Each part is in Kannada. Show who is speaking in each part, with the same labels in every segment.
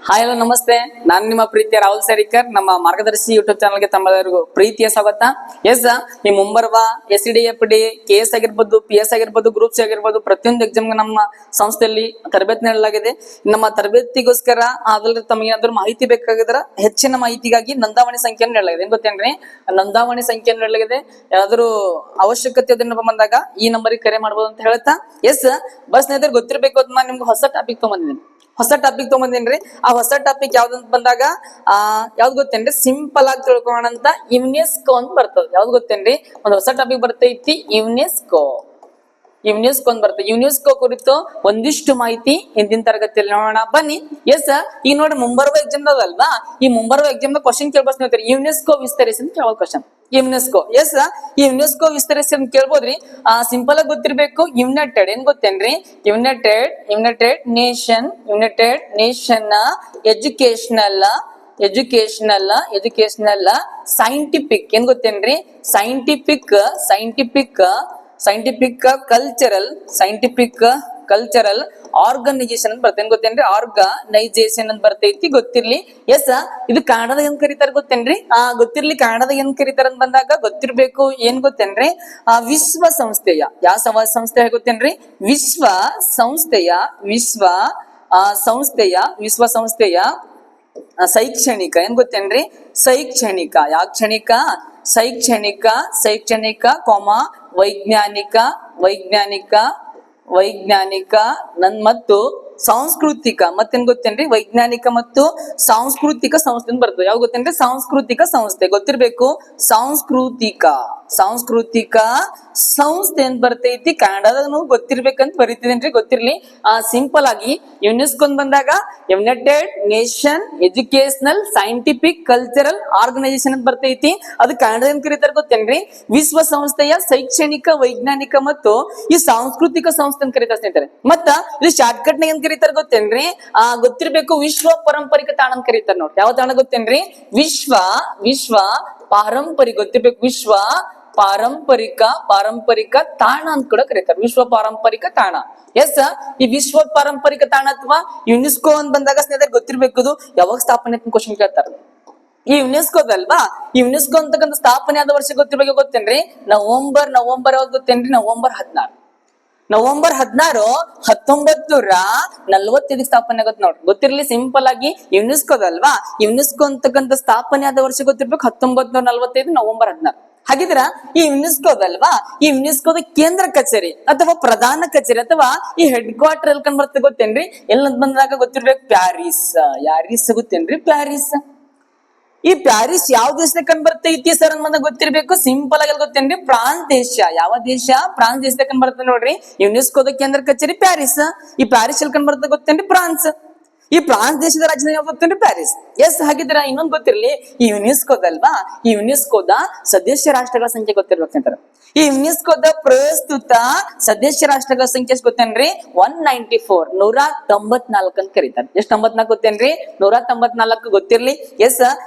Speaker 1: ಹಾಯ್ ಹಲೋ ನಮಸ್ತೆ, ನಾನು ನಿಮ್ಮ ಪ್ರೀತಿಯ ರಾಹುಲ್ ಸರಿಕರ್. ನಮ್ಮ ಮಾರ್ಗದರ್ಶಿ ಯೂಟ್ಯೂಬ್ ಚಾನಲ್ಗೆ ತಮ್ಮೆಲ್ಲರಿಗೂ ಪ್ರೀತಿಯ ಸ್ವಾಗತ. ಎಸ್, ಈ ಮುಂಬರುವ SDFD KS ಆಗಿರ್ಬೋದು, PS ಆಗಿರ್ಬೋದು, ಗ್ರೂಪ್ಸ್ ಆಗಿರ್ಬೋದು, ಪ್ರತಿಯೊಂದು ಎಕ್ಸಾಮ್ಗೆ ನಮ್ಮ ಸಂಸ್ಥೆಯಲ್ಲಿ ತರಬೇತಿ ನೀಡಲಾಗಿದೆ. ನಮ್ಮ ತರಬೇತಿಗೋಸ್ಕರ ಅದರಲ್ಲಿ ತಮಗೆ ಏನಾದ್ರು ಮಾಹಿತಿ ಬೇಕಾಗಿದ್ರೆ ಹೆಚ್ಚಿನ ಮಾಹಿತಿಗಾಗಿ ನೋಂದಾವಣಿ ಸಂಖ್ಯೆಯನ್ನು ನೀಡಲಾಗಿದೆ. ಏನ್ ಗೊತ್ತೇನ್ರಿ, ನೋಂದಾವಣಿ ಸಂಖ್ಯೆಯನ್ನು ನೀಡಲಾಗಿದೆ. ಯಾರಾದ್ರೂ ಅವಶ್ಯಕತೆ ಬಂದಾಗ ಈ ನಂಬರಿಗೆ ಕರೆ ಮಾಡಬಹುದು ಅಂತ ಹೇಳ್ತಾ, ಎಸ್ ಬಸ್ ಸ್ನೇಹಿತರೆ ಗೊತ್ತಿರ್ಬೇಕು ಅಂತ ನಾನು ನಿಮ್ಗೆ ಹೊಸ ಟಾಪಿಕ್ ತಗೊಂಬಂದಿನಿ. ಆ ಹೊಸ ಟಾಪಿಕ್ ಯಾವ್ದಂತ ಬಂದಾಗ ಯಾವ್ದು ಗೊತ್ತೇನ್ರಿ, ಸಿಂಪಲ್ ಆಗಿ ತಿಳ್ಕೊಳ್ಳೋಣ ಅಂತ ಯುನೆಸ್ಕೋ ಅಂತ ಬರ್ತದೆ. ಯಾವ್ದು ಗೊತ್ತೇನ್ರಿ, ಒಂದು ಹೊಸ ಟಾಪಿಕ್ ಬರ್ತೈತಿ, ಯುನೆಸ್ಕೋ ಅಂತ ಬರ್ತದೆ. ಯುನೆಸ್ಕೋ ಕುರಿತು ಒಂದಿಷ್ಟು ಮಾಹಿತಿ ಹಿಂದಿನ ತರಗತಿಯಲ್ಲಿ ನೋಡೋಣ ಬನ್ನಿ. ಎಸ್, ಈಗ ನೋಡಿ ಮುಂಬರುವ ಎಕ್ಸಾಮ್ ಅಲ್ವಾ, ಈ ಮುಂಬರುವ ಎಕ್ಸಾಮ್ ಕ್ವಶನ್ ಕೇಳ್ಬೋದು ಸ್ನೇಹಿತರೆ. ಯುನೆಸ್ಕೋ ವಿಸ್ತರಿಸಿ ಅಂತ ಕೇಳೋ ಕ್ವಶನ್. ಯುನೆಸ್ಕೋ, ಎಸ್, ಈ ಯುನೆಸ್ಕೋ ವಿಸ್ತರಿಸಿ ಅಂತ ಕೇಳ್ಬೋದ್ರಿ. ಸಿಂಪಲ್ ಆಗಿ ಗೊತ್ತಿರ್ಬೇಕು. ಯುನೈಟೆಡ್ ಏನ್ ಗೊತ್ತೇನ್ರಿ, ಯುನೈಟೆಡ್ ನೇಷನ್ ಎಜುಕೇಶನಲ್ ಸೈಂಟಿಫಿಕ್ ಏನ್ ಗೊತ್ತೇನ್ರಿ, ಸೈಂಟಿಫಿಕ್ ಕಲ್ಚರಲ್ ಆರ್ಗನೈಸೇಷನ್ ಅಂತ ಬರ್ತೇನೆ ಗೊತ್ತೇನ್ರಿ, ಆರ್ಗನೈಸೇಷನ್ ಅಂತ ಬರ್ತೈತಿ, ಗೊತ್ತಿರ್ಲಿ. ಎಸ್, ಇದು ಕನ್ನಡದಾಗ ಏನ್ ಕರೀತಾರ ಗೊತ್ತೇನ್ರಿ, ಗೊತ್ತಿರ್ಲಿ. ಕನ್ನಡದಾಗ ಏನ್ ಕರೀತಾರ ಅಂತ ಬಂದಾಗ ಗೊತ್ತಿರ್ಬೇಕು. ಏನ್ ಗೊತ್ತೇನ್ರಿ, ವಿಶ್ವಸಂಸ್ಥೆಯ ಯಾವ ಸಂಸ್ಥೆ ಗೊತ್ತೇನ್ರಿ, ವಿಶ್ವಸಂಸ್ಥೆಯ ಶೈಕ್ಷಣಿಕ ಏನ್ ಗೊತ್ತೇನ್ರಿ, ಶೈಕ್ಷಣಿಕ ವೈಜ್ಞಾನಿಕ ಮತ್ತು ಸಾಂಸ್ಕೃತಿಕ ಮತ್ತೇನ್ ಗೊತ್ತೇನ್ರಿ, ವೈಜ್ಞಾನಿಕ ಮತ್ತು ಸಾಂಸ್ಕೃತಿಕ ಸಂಸ್ಥೆ ಅಂತ ಬರ್ತದೆ. ಯಾವ ಗೊತ್ತೇನ್ರಿ, ಸಾಂಸ್ಕೃತಿಕ ಸಂಸ್ಥೆ ಗೊತ್ತಿರ್ಬೇಕು. ಸಾಂಸ್ಕೃತಿಕ ಸಂಸ್ಥೆ ಅಂತ ಬರ್ತೈತಿ. ಕನ್ನಡದಾಗ ಗೊತ್ತಿರ್ಬೇಕಂತ ಬರೀತಿದೇನ್ರಿ, ಗೊತ್ತಿರ್ಲಿ. ಸಿಂಪಲ್ ಆಗಿ ಯುನೆಸ್ಕೋ ಬಂದಾಗ united nation educational scientific cultural organisation ಅಂತ ಬರ್ತೈತಿ. ಅದು ಕನ್ನಡದ ಏನ್ ಕರೀತಾರ ಗೊತ್ತೇನ್ರಿ, ವಿಶ್ವಸಂಸ್ಥೆಯ ಶೈಕ್ಷಣಿಕ ವೈಜ್ಞಾನಿಕ ಮತ್ತು ಈ ಸಾಂಸ್ಕೃತಿಕ ಸಂಸ್ಥೆ ಅಂತ ಕರೀತಾರ ಸ್ನೇಹಿತರೆ. ಮತ್ತ ಇದು ಶಾರ್ಟ್ ಕಟ್ ನಾಗ ಏನ್ ಕರೀತಾರ ಗೊತ್ತೇನ್ರಿ, ಗೊತ್ತಿರ್ಬೇಕು. ವಿಶ್ವ ಪಾರಂಪರಿಕ ತಾಣ ಅಂತ ಕರೀತಾರ ನೋಡಿ. ಯಾವ ತಾಣ ಗೊತ್ತೇನ್ರಿ, ವಿಶ್ವ ಪಾರಂಪರಿಕ ಗೊತ್ತಿರ್ಬೇಕು. ವಿಶ್ವ ಪಾರಂಪರಿಕ ತಾಣ ಅಂತ ಕೂಡ ಕರೀತಾರೆ, ವಿಶ್ವ ಪಾರಂಪರಿಕ ತಾಣ. ಎಸ್, ಈ ವಿಶ್ವ ಪಾರಂಪರಿಕ ತಾಣ ಅಥವಾ ಯುನೆಸ್ಕೋ ಅಂತ ಬಂದಾಗ ಸ್ನೇಹಿತರೆ ಗೊತ್ತಿರ್ಬೇಕು, ಇದು ಯಾವಾಗ ಸ್ಥಾಪನೆ ಅಂತ ಕ್ವಶನ್ ಕೇಳ್ತಾರ. ಈ ಯುನೆಸ್ಕೋದಲ್ವಾ, ಈ ಯುನೆಸ್ಕೋ ಅಂತಕ್ಕಂಥ ಸ್ಥಾಪನೆ ಆದ ವರ್ಷ ಗೊತ್ತಿರ್ಬೇಕು. ಗೊತ್ತೇನ್ರಿ, ನವೆಂಬರ್ ಯಾವ್ದು ಗೊತ್ತೇನ್ರಿ, ನವೆಂಬರ್ 16 1945 ಸ್ಥಾಪನೆ ಆಗುತ್ತೆ ನೋಡ್ರಿ, ಗೊತ್ತಿರ್ಲಿ. ಸಿಂಪಲ್ ಆಗಿ ಯುನೆಸ್ಕೋದಲ್ವಾ, ಯುನೆಸ್ಕೋ ಅಂತಕ್ಕಂಥ ಸ್ಥಾಪನೆ ಆದ ವರ್ಷ ಗೊತ್ತಿರ್ಬೇಕು, 1945 ನವೆಂಬರ್ 16. ಹಾಗಿದ್ರ ಈ ಯುನೆಸ್ಕೋದಲ್ವಾ, ಈ ಯುನೆಸ್ಕೋದ ಕೇಂದ್ರ ಕಚೇರಿ ಅಥವಾ ಪ್ರಧಾನ ಕಚೇರಿ ಅಥವಾ ಈ ಹೆಡ್ ಕ್ವಾರ್ಟರ್ ಎಲ್ಲಿ ಕಂಡು ಬರ್ತದೆ ಗೊತ್ತೇನ್ರಿ, ಎಲ್ಲ ಬಂದಾಗ ಗೊತ್ತಿರ್ಬೇಕು, ಪ್ಯಾರಿಸ್ ಗೊತ್ತೇನ್ರಿ, ಪ್ಯಾರಿಸ್. ಈ ಪ್ಯಾರಿಸ್ ಯಾವ ದೇಶದಾಗ ಕಂಡು ಬರ್ತೈತಿ ಸರ್ ಅಂತ ಗೊತ್ತಿರ್ಬೇಕು. ಸಿಂಪಲ್ ಆಗಿ ಗೊತ್ತೇನ್ರಿ, ಫ್ರಾನ್ಸ್ ದೇಶ. ಯಾವ ದೇಶ, ಫ್ರಾನ್ಸ್ ದೇಶದಾಗ ಕಂಡು ಬರ್ತದೆ ನೋಡ್ರಿ. ಯುನೆಸ್ಕೋದ ಕೇಂದ್ರ ಕಚೇರಿ ಪ್ಯಾರಿಸ್. ಈ ಪ್ಯಾರಿಸ್ ಎಲ್ಲಿ ಕಂಡು ಬರ್ತದೆ ಗೊತ್ತೇನ್ರಿ, ಫ್ರಾನ್ಸ್. ಈ ಫ್ರಾನ್ಸ್ ದೇಶದ ರಾಜಧಾನಿ ಯಾವ್ದು ಗೊತ್ತೇನ್ರಿ, ಪ್ಯಾರಿಸ್. ಎಸ್, ಹಾಗಿದ್ರ ಇನ್ನೊಂದು ಗೊತ್ತಿರ್ಲಿ, ಈ ಯುನೆಸ್ಕೋದಲ್ವಾ, ಈ ಯುನೆಸ್ಕೋದ ಸದಸ್ಯ ರಾಷ್ಟ್ರಗಳ ಸಂಖ್ಯೆ ಗೊತ್ತಿರ್ಬೇಕು ಅಂತಾರೆ. ಈ ಯುನೆಸ್ಕೋದ ಪ್ರಸ್ತುತ ಸದಸ್ಯ ರಾಷ್ಟ್ರಗಳ ಸಂಖ್ಯೆ ಎಷ್ಟು ಗೊತ್ತೇನ್ರಿ, 194 194 ಅಂತ ಕರೀತಾರೆ. ಎಷ್ಟು 94 ಗೊತ್ತೇನ್ರಿ, 194 ಗೊತ್ತಿರ್ಲಿ. ಎಸ್,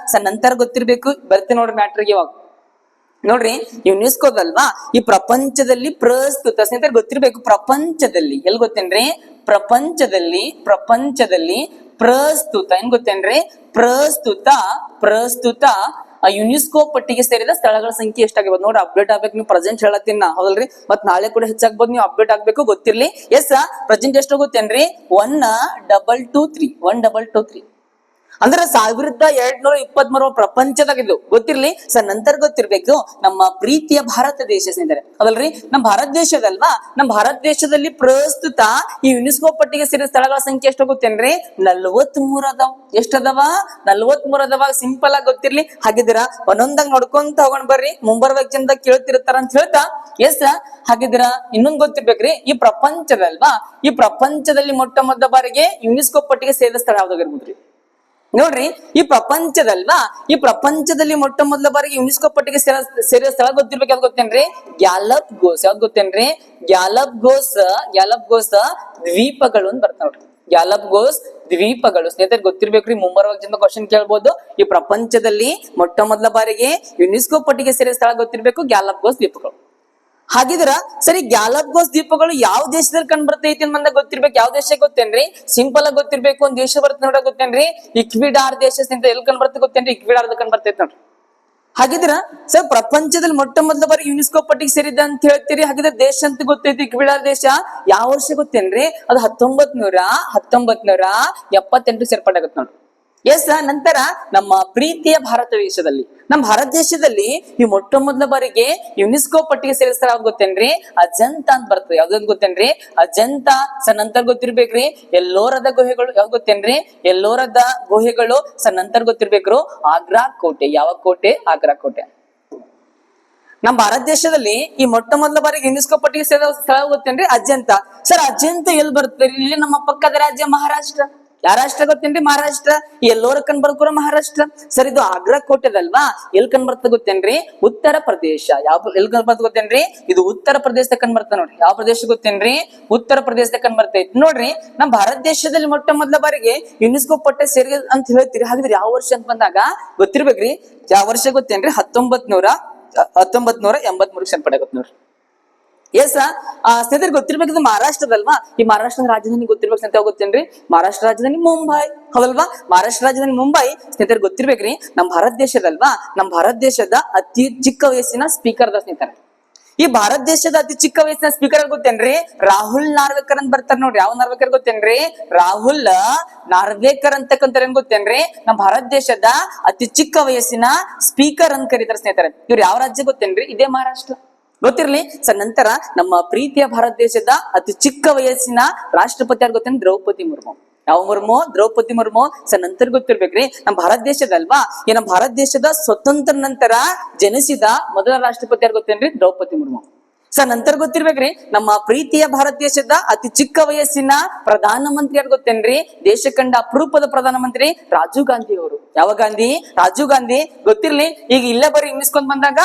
Speaker 1: ನಂತರ ಗೊತ್ತಿರ್ಬೇಕು. ಬರ್ತೀನಿ ನೋಡ್ರಿ ಮ್ಯಾಟ್ರಿಗೆ. ಇವಾಗ ನೋಡ್ರಿ, ಯುನೆಸ್ಕೋದಲ್ವಾ, ಈ ಪ್ರಪಂಚದಲ್ಲಿ ಪ್ರಸ್ತುತ ಸ್ನೇಹಿತರೆ ಗೊತ್ತಿರ್ಬೇಕು. ಪ್ರಪಂಚದಲ್ಲಿ ಎಲ್ಲಿ ಗೊತ್ತೇನ್ರಿ, ಪ್ರಪಂಚದಲ್ಲಿ ಪ್ರಸ್ತುತ ಏನ್ ಗೊತ್ತೇನ್ರಿ, ಪ್ರಸ್ತುತ ಯುನೆಸ್ಕೋ ಪಟ್ಟಿಗೆ ಸೇರಿದ ಸ್ಥಳಗಳ ಸಂಖ್ಯೆ ಎಷ್ಟಾಗಿರ್ಬೋದು ನೋಡಿ. ಅಪ್ಡೇಟ್ ಆಗ್ಬೇಕು, ನೀವು ಪ್ರೆಸೆಂಟ್ ಹೇಳತ್ತೀನಿ ನಾ, ಹೌದಲ್ರಿ. ಮತ್ ನಾಳೆ ಕೂಡ ಹೆಚ್ಚಾಗ್ಬೋದು, ನೀವು ಅಪ್ಡೇಟ್ ಆಗ್ಬೇಕು, ಗೊತ್ತಿರ್ಲಿ. ಎಸ್, ಪ್ರೆಸೆಂಟ್ ಎಷ್ಟು ಗೊತ್ತೇನ್ರಿ, 1223 ಅಂದ್ರೆ 1223 ಪ್ರಪಂಚದಾಗಿದ್ದು ಗೊತ್ತಿರ್ಲಿ. ನಂತರ ಗೊತ್ತಿರ್ಬೇಕು ನಮ್ಮ ಪ್ರೀತಿಯ ಭಾರತ ದೇಶ ಸ್ನೇಹಿತರೆ, ಅದಲ್ರಿ. ನಮ್ಮ ಭಾರತ ದೇಶದಲ್ವಾ, ನಮ್ಮ ಭಾರತ ದೇಶದಲ್ಲಿ ಪ್ರಸ್ತುತ ಈ ಯುನೆಸ್ಕೋ ಪಟ್ಟಿಗೆ ಸೇರಿದ ಸ್ಥಳಗಳ ಸಂಖ್ಯೆ ಎಷ್ಟು ಗೊತ್ತೇನ್ರಿ, 43 ಅದಾವ. ಎಷ್ಟದವ, 43 ಅದಾವ. ಸಿಂಪಲ್ ಆಗಿ ಗೊತ್ತಿರ್ಲಿ. ಹಾಗಿದ್ದೀರಾ ಒಂದೊಂದಾಗ ನೋಡ್ಕೊಂತ ಹೋಗೋಣ ಬರ್ರಿ, ಮುಂಬರುವ ಎಕ್ಸಾಮ್ದಾಗ ಕೇಳ್ತಿರ್ತಾರ ಅಂತ ಹೇಳ್ತಾ. ಎಸ್, ಹಾಗಿದ್ರ ಇನ್ನೊಂದು ಗೊತ್ತಿರ್ಬೇಕ್ರಿ, ಈ ಪ್ರಪಂಚದಲ್ವಾ, ಈ ಪ್ರಪಂಚದಲ್ಲಿ ಮೊಟ್ಟ ಮೊದಲ ಬಾರಿಗೆ ಯುನೆಸ್ಕೋ ಪಟ್ಟಿಗೆ ಸೇರಿದ ಸ್ಥಳ ಯಾವ್ದಾಗಿರ್ಬೋದ್ರಿ ನೋಡ್ರಿ. ಈ ಪ್ರಪಂಚದಲ್ವಾ, ಈ ಪ್ರಪಂಚದಲ್ಲಿ ಮೊಟ್ಟ ಮೊದಲ ಬಾರಿಗೆ ಯುನೆಸ್ಕೋ ಪಟ್ಟಿಗೆ ಸೇರಿದ ಸ್ಥಳ ಗೊತ್ತಿರ್ಬೇಕು. ಯಾವ್ದು ಗೊತ್ತೇನ್ರಿ, ಗ್ಯಾಲಪ್ಗೋಸ್. ಯಾವ್ದು ಗೊತ್ತೇನ್ರಿ, ಗ್ಯಾಲಪ್ಗೋಸ್ ದ್ವೀಪಗಳು ಅಂತ ಬರ್ತಾವ ನೋಡ್ರಿ. ಗ್ಯಾಲಪ್ಗೋಸ್ ದ್ವೀಪಗಳು ಸ್ನೇಹಿತರೆ ಗೊತ್ತಿರ್ಬೇಕ್ರಿ. ಮುಂಬರುವ ಕ್ವಶನ್ ಕೇಳ್ಬೋದು. ಈ ಪ್ರಪಂಚದಲ್ಲಿ ಮೊಟ್ಟ ಮೊದಲ ಬಾರಿಗೆ ಯುನೆಸ್ಕೋ ಪಟ್ಟಿಗೆ ಸೇರಿದ ಸ್ಥಳ ಗೊತ್ತಿರ್ಬೇಕು, ಗ್ಯಾಲಪ್ಗೋಸ್ ದ್ವೀಪಗಳು. ಹಾಗಿದ್ರ ಸರಿ, ಗ್ಯಾಲಪ್ಗೋಸ್ ದ್ವೀಪಗಳು ಯಾವ ದೇಶದಲ್ಲಿ ಕಂಡು ಬರ್ತೈತಿ ಅಂತ ಗೊತ್ತಿರ್ಬೇಕು. ಯಾವ ದೇಶ ಗೊತ್ತೇನ್ರಿ? ಸಿಂಪಲ್ ಆಗಿ ಗೊತ್ತಿರ್ಬೇಕು. ಒಂದ್ ದೇಶ ಬರುತ್ತೆ ನೋಡ, ಗೊತ್ತೇನ್ರಿ? ಇಕ್ವಿಡಾರ್ ದೇಶ ಎಲ್ಲಿ ಕಂಡು ಬರ್ತದೆ ಗೊತ್ತೇನ್ರಿ? ಇಕ್ವಿಡಾರ್ ಕಂಡು ಬರ್ತೈತಿ ನೋಡ್ರಿ. ಹಾಗಿದ್ರ ಸರ್, ಪ್ರಪಂಚದಲ್ಲಿ ಮೊಟ್ಟ ಮೊದಲ ಬಾರಿ ಯುನೆಸ್ಕೋ ಪಟ್ಟಿಗೆ ಸೇರಿದ ಅಂತ ಹೇಳ್ತೀರಿ. ಹಾಗಿದ್ರೆ ದೇಶ ಅಂತ ಗೊತ್ತೈತಿ, ಇಕ್ವಿಡಾರ್ ದೇಶ. ಯಾವ ವರ್ಷ ಗೊತ್ತೇನ್ರಿ? ಅದು 1978 ಸೇರ್ಪಡಾಗತ್ತೆ ನೋಡ್ರಿ. ಎಸ್. ನಂತರ ನಮ್ಮ ಪ್ರೀತಿಯ ಭಾರತ ದೇಶದಲ್ಲಿ, ನಮ್ಮ ಭಾರತ ದೇಶದಲ್ಲಿ ಈ ಮೊಟ್ಟ ಮೊದಲ ಬಾರಿಗೆ ಯುನೆಸ್ಕೋ ಪಟ್ಟಿಗೆ ಸೇರಿಸ್ತಾರ ಗೊತ್ತೇನ್ರಿ? ಅಜಂತಾ ಅಂತ ಬರ್ತದೆ. ಯಾವ್ದಂತ ಗೊತ್ತೇನ್ರಿ? ಅಜಂತಾ. ಸರ್ ನಂತರ ಗೊತ್ತಿರ್ಬೇಕ್ರಿ ಎಲ್ಲೋರದ ಗುಹೆಗಳು. ಯಾವ್ದು ಗೊತ್ತೇನ್ರಿ? ಎಲ್ಲೋರದ ಗುಹೆಗಳು. ಸರ್ ನಂತರ ಗೊತ್ತಿರ್ಬೇಕ್ರು ಆಗ್ರಾ ಕೋಟೆ. ಯಾವ ಕೋಟೆ? ಆಗ್ರಾ ಕೋಟೆ. ನಮ್ಮ ಭಾರತ ದೇಶದಲ್ಲಿ ಈ ಮೊಟ್ಟ ಮೊದಲ ಬಾರಿಗೆ ಯುನೆಸ್ಕೋ ಪಟ್ಟಿಗೆ ಸೇರಿದ ಸ್ಥಳ ಗೊತ್ತೇನ್ರಿ? ಅಜಂತಾ. ಸರ್ ಅಜಂತಾ ಎಲ್ಲಿ ಬರ್ತದೆ? ಇಲ್ಲಿ ನಮ್ಮ ಪಕ್ಕದ ರಾಜ್ಯ ಮಹಾರಾಷ್ಟ್ರ. ಯಾವ ರಾಷ್ಟ್ರ ಗೊತ್ತೇನ್ರಿ? ಮಹಾರಾಷ್ಟ್ರ. ಎಲ್ಲೋರ ಕಂಡ್ ಬರ್ಕೋರ ಮಹಾರಾಷ್ಟ್ರ. ಸರ್ ಇದು ಆಗ್ರಾ ಕೋಟೆದಲ್ವಾ? ಎಲ್ ಕಂಡ್ ಬರ್ತದೆ ಗೊತ್ತೇನ್ರಿ? ಉತ್ತರ ಪ್ರದೇಶ. ಎಲ್ ಕಂಡ್ ಬರ್ತದೆ ಗೊತ್ತೇನ್ರಿ? ಇದು ಉತ್ತರ ಪ್ರದೇಶದ ಕಂಡ್ ಬರ್ತದೆ ನೋಡ್ರಿ. ಯಾವ ಪ್ರದೇಶ ಗೊತ್ತೇನ್ರಿ? ಉತ್ತರ ಪ್ರದೇಶದ ಕಂಡ್ ಬರ್ತೈತಿ ನೋಡ್ರಿ. ನಮ್ಮ ಭಾರತ ದೇಶದಲ್ಲಿ ಮೊಟ್ಟ ಮೊದಲ ಬಾರಿಗೆ ಯುನೆಸ್ಕೋ ಪಟ್ಟಿ ಸೇರಿ ಅಂತ ಹೇಳ್ತೀರಿ. ಹಾಗಿದ್ರೆ ಯಾವ ವರ್ಷ ಅಂತ ಬಂದಾಗ ಗೊತ್ತಿರ್ಬೇಕ್ರಿ. ಯಾವ ವರ್ಷ ಗೊತ್ತೇನ್ರಿ? 1983 ಸೇರ್ಪಡೆಯಾಗತ್ತೆ ನೋಡ್ರಿ. ಎಸ್. ಸ್ನೇಹಿತರೆ ಗೊತ್ತಿರ್ಬೇಕಿದ್ರೆ ಮಹಾರಾಷ್ಟ್ರದಲ್ವಾ? ಈ ಮಹಾರಾಷ್ಟ್ರದ ರಾಜಧಾನಿ ಗೊತ್ತಿರ್ಬೇಕು ಅಂತ ಗೊತ್ತೇನ್ರಿ? ಮಹಾರಾಷ್ಟ್ರ ರಾಜಧಾನಿ ಮುಂಬೈ. ಹೌದಲ್ವಾ? ಮಹಾರಾಷ್ಟ್ರ ರಾಜಧಾನಿ ಮುಂಬೈ. ಸ್ನೇಹಿತರೆ ಗೊತ್ತಿರ್ಬೇಕ್ರಿ ನಮ್ಮ ಭಾರತ ದೇಶದಲ್ವಾ? ನಮ್ಮ ಭಾರತ ದೇಶದ ಅತಿ ಚಿಕ್ಕ ವಯಸ್ಸಿನ ಸ್ಪೀಕರ್ ಅದ ಸ್ನೇಹಿತರೆ. ಈ ಭಾರತ ದೇಶದ ಅತಿ ಚಿಕ್ಕ ವಯಸ್ಸಿನ ಸ್ಪೀಕರ್ ಗೊತ್ತೇನ್ರಿ? ರಾಹುಲ್ ನಾರ್ವೇಕರ್ ಅಂತ ಬರ್ತಾರ ನೋಡ್ರಿ. ಯಾವ ನಾರ್ವೇಕರ್ ಗೊತ್ತೇನ್ರಿ? ರಾಹುಲ್ ನಾರ್ವೇಕರ್ ಅಂತಕ್ಕಂಥ ಏನ್ ಗೊತ್ತೇನ್ರಿ? ನಮ್ಮ ಭಾರತ ದೇಶದ ಅತಿ ಚಿಕ್ಕ ವಯಸ್ಸಿನ ಸ್ಪೀಕರ್ ಅಂತ ಕರೀತಾರೆ ಸ್ನೇಹಿತರೆ. ಇವ್ರು ಯಾವ ರಾಜ್ಯ ಗೊತ್ತೇನ್ರಿ? ಇದೇ ಮಹಾರಾಷ್ಟ್ರ. ಗೊತ್ತಿರ್ಲಿ. ಸರ್ ನಂತರ ನಮ್ಮ ಪ್ರೀತಿಯ ಭಾರತ ದೇಶದ ಅತಿ ಚಿಕ್ಕ ವಯಸ್ಸಿನ ರಾಷ್ಟ್ರಪತಿ ಯಾರು ಗೊತ್ತೇನ್ರಿ? ದ್ರೌಪದಿ ಮುರ್ಮು. ಯಾವ ಮುರ್ಮು? ದ್ರೌಪದಿ ಮುರ್ಮು. ಸರ್ ನಂತರ ಗೊತ್ತಿರ್ಬೇಕ್ರಿ ನಮ್ಮ ಭಾರತ ದೇಶದಲ್ವಾ? ಈ ನಮ್ಮ ಭಾರತ ದೇಶದ ಸ್ವತಂತ್ರ ನಂತರ ಜನಿಸಿದ ಮೊದಲ ರಾಷ್ಟ್ರಪತಿ ಯಾರು ಗೊತ್ತೇನ್ರಿ? ದ್ರೌಪದಿ ಮುರ್ಮು. ಸರ್ ನಂತರ ಗೊತ್ತಿರ್ಬೇಕ್ರಿ ನಮ್ಮ ಪ್ರೀತಿಯ ಭಾರತ ದೇಶದ ಅತಿ ಚಿಕ್ಕ ವಯಸ್ಸಿನ ಪ್ರಧಾನಮಂತ್ರಿ ಯಾರು ಗೊತ್ತೇನ್ರಿ? ದೇಶ ಕಂಡ ಅಪರೂಪದ ಪ್ರಧಾನಮಂತ್ರಿ ರಾಜೀವ್ ಗಾಂಧಿ ಅವರು. ಯಾವ ಗಾಂಧಿ? ರಾಜೀವ್ ಗಾಂಧಿ. ಗೊತ್ತಿರ್ಲಿ. ಈಗ ಇಲ್ಲೇ ಬರೀ ಇಂಗ್ಲಿಷ್ಕೊಂಡ್ ಬಂದಾಗ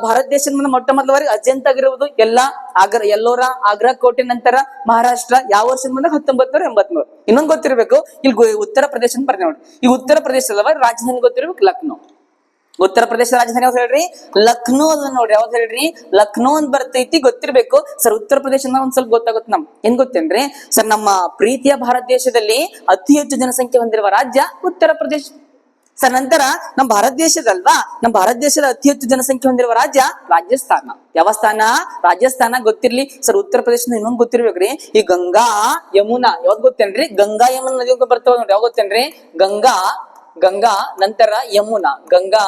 Speaker 1: ಭಾರತ ದೇಶದ ಮೊಟ್ಟ ಮೊದಲ ಬಾರಿ ಅಜಂತಾ ಆಗಿರುವುದು ಎಲ್ಲೋರ ಆಗ್ರಾ ಕೋಟೆ. ನಂತರ ಮಹಾರಾಷ್ಟ್ರ. ಯಾವ ವರ್ಷದ ಬಂದಾಗ 1983. ಇನ್ನೊಂದು ಗೊತ್ತಿರ್ಬೇಕು, ಇಲ್ಲಿ ಉತ್ತರ ಪ್ರದೇಶ ಅಂತ ಬರ್ತೀವಿ ನೋಡಿ. ಈ ಉತ್ತರ ಪ್ರದೇಶದ ರಾಜಧಾನಿ ಗೊತ್ತಿರ್ಬೇಕು ಲಕ್ನೋ. ಉತ್ತರ ಪ್ರದೇಶ ರಾಜಧಾನಿ ಯಾವ್ದು ಹೇಳ್ರಿ? ಲಕ್ನೋ ಅದ ನೋಡ್ರಿ. ಯಾವ್ದು ಹೇಳ್ರಿ? ಲಕ್ನೋ ಅಂತ ಬರ್ತೈತಿ. ಗೊತ್ತಿರ್ಬೇಕು. ಸರ್ ಉತ್ತರ ಪ್ರದೇಶ ಒಂದ್ ಸ್ವಲ್ಪ ಗೊತ್ತಾಗುತ್ತೆ ನಮ್. ಏನ್ ಗೊತ್ತೇನ್ರಿ? ಸರ್ ನಮ್ಮ ಪ್ರೀತಿಯ ಭಾರತ ದೇಶದಲ್ಲಿ ಅತಿ ಹೆಚ್ಚು ಜನಸಂಖ್ಯೆ ಹೊಂದಿರುವ ರಾಜ್ಯ ಉತ್ತರ ಪ್ರದೇಶ. ಸರ್ ನಂತರ ನಮ್ಮ ಭಾರತ ದೇಶದಲ್ವಾ? ನಮ್ಮ ಭಾರತ ದೇಶದ ಅತಿ ಹೆಚ್ಚು ಜನಸಂಖ್ಯೆ ಹೊಂದಿರುವ ರಾಜ್ಯ ರಾಜಸ್ಥಾನ. ಯಾವ ಸ್ಥಾನ? ರಾಜಸ್ಥಾನ. ಗೊತ್ತಿರ್ಲಿ. ಸರ್ ಉತ್ತರ ಪ್ರದೇಶದ ಇನ್ನೊಂದು ಗೊತ್ತಿರ್ಬೇಕ್ರಿ, ಈ ಗಂಗಾ ಯಮುನಾ. ಯಾವ್ದು ಗೊತ್ತೇನ್ರಿ? ಗಂಗಾ ಯಮುನಾ ನದಿ ಬರ್ತಾವ ನೋಡ್ರಿ. ಯಾವ ಗೊತ್ತೇನ್ರಿ? ಗಂಗಾ ನಂತರ ಯಮುನಾ. ಗಂಗಾ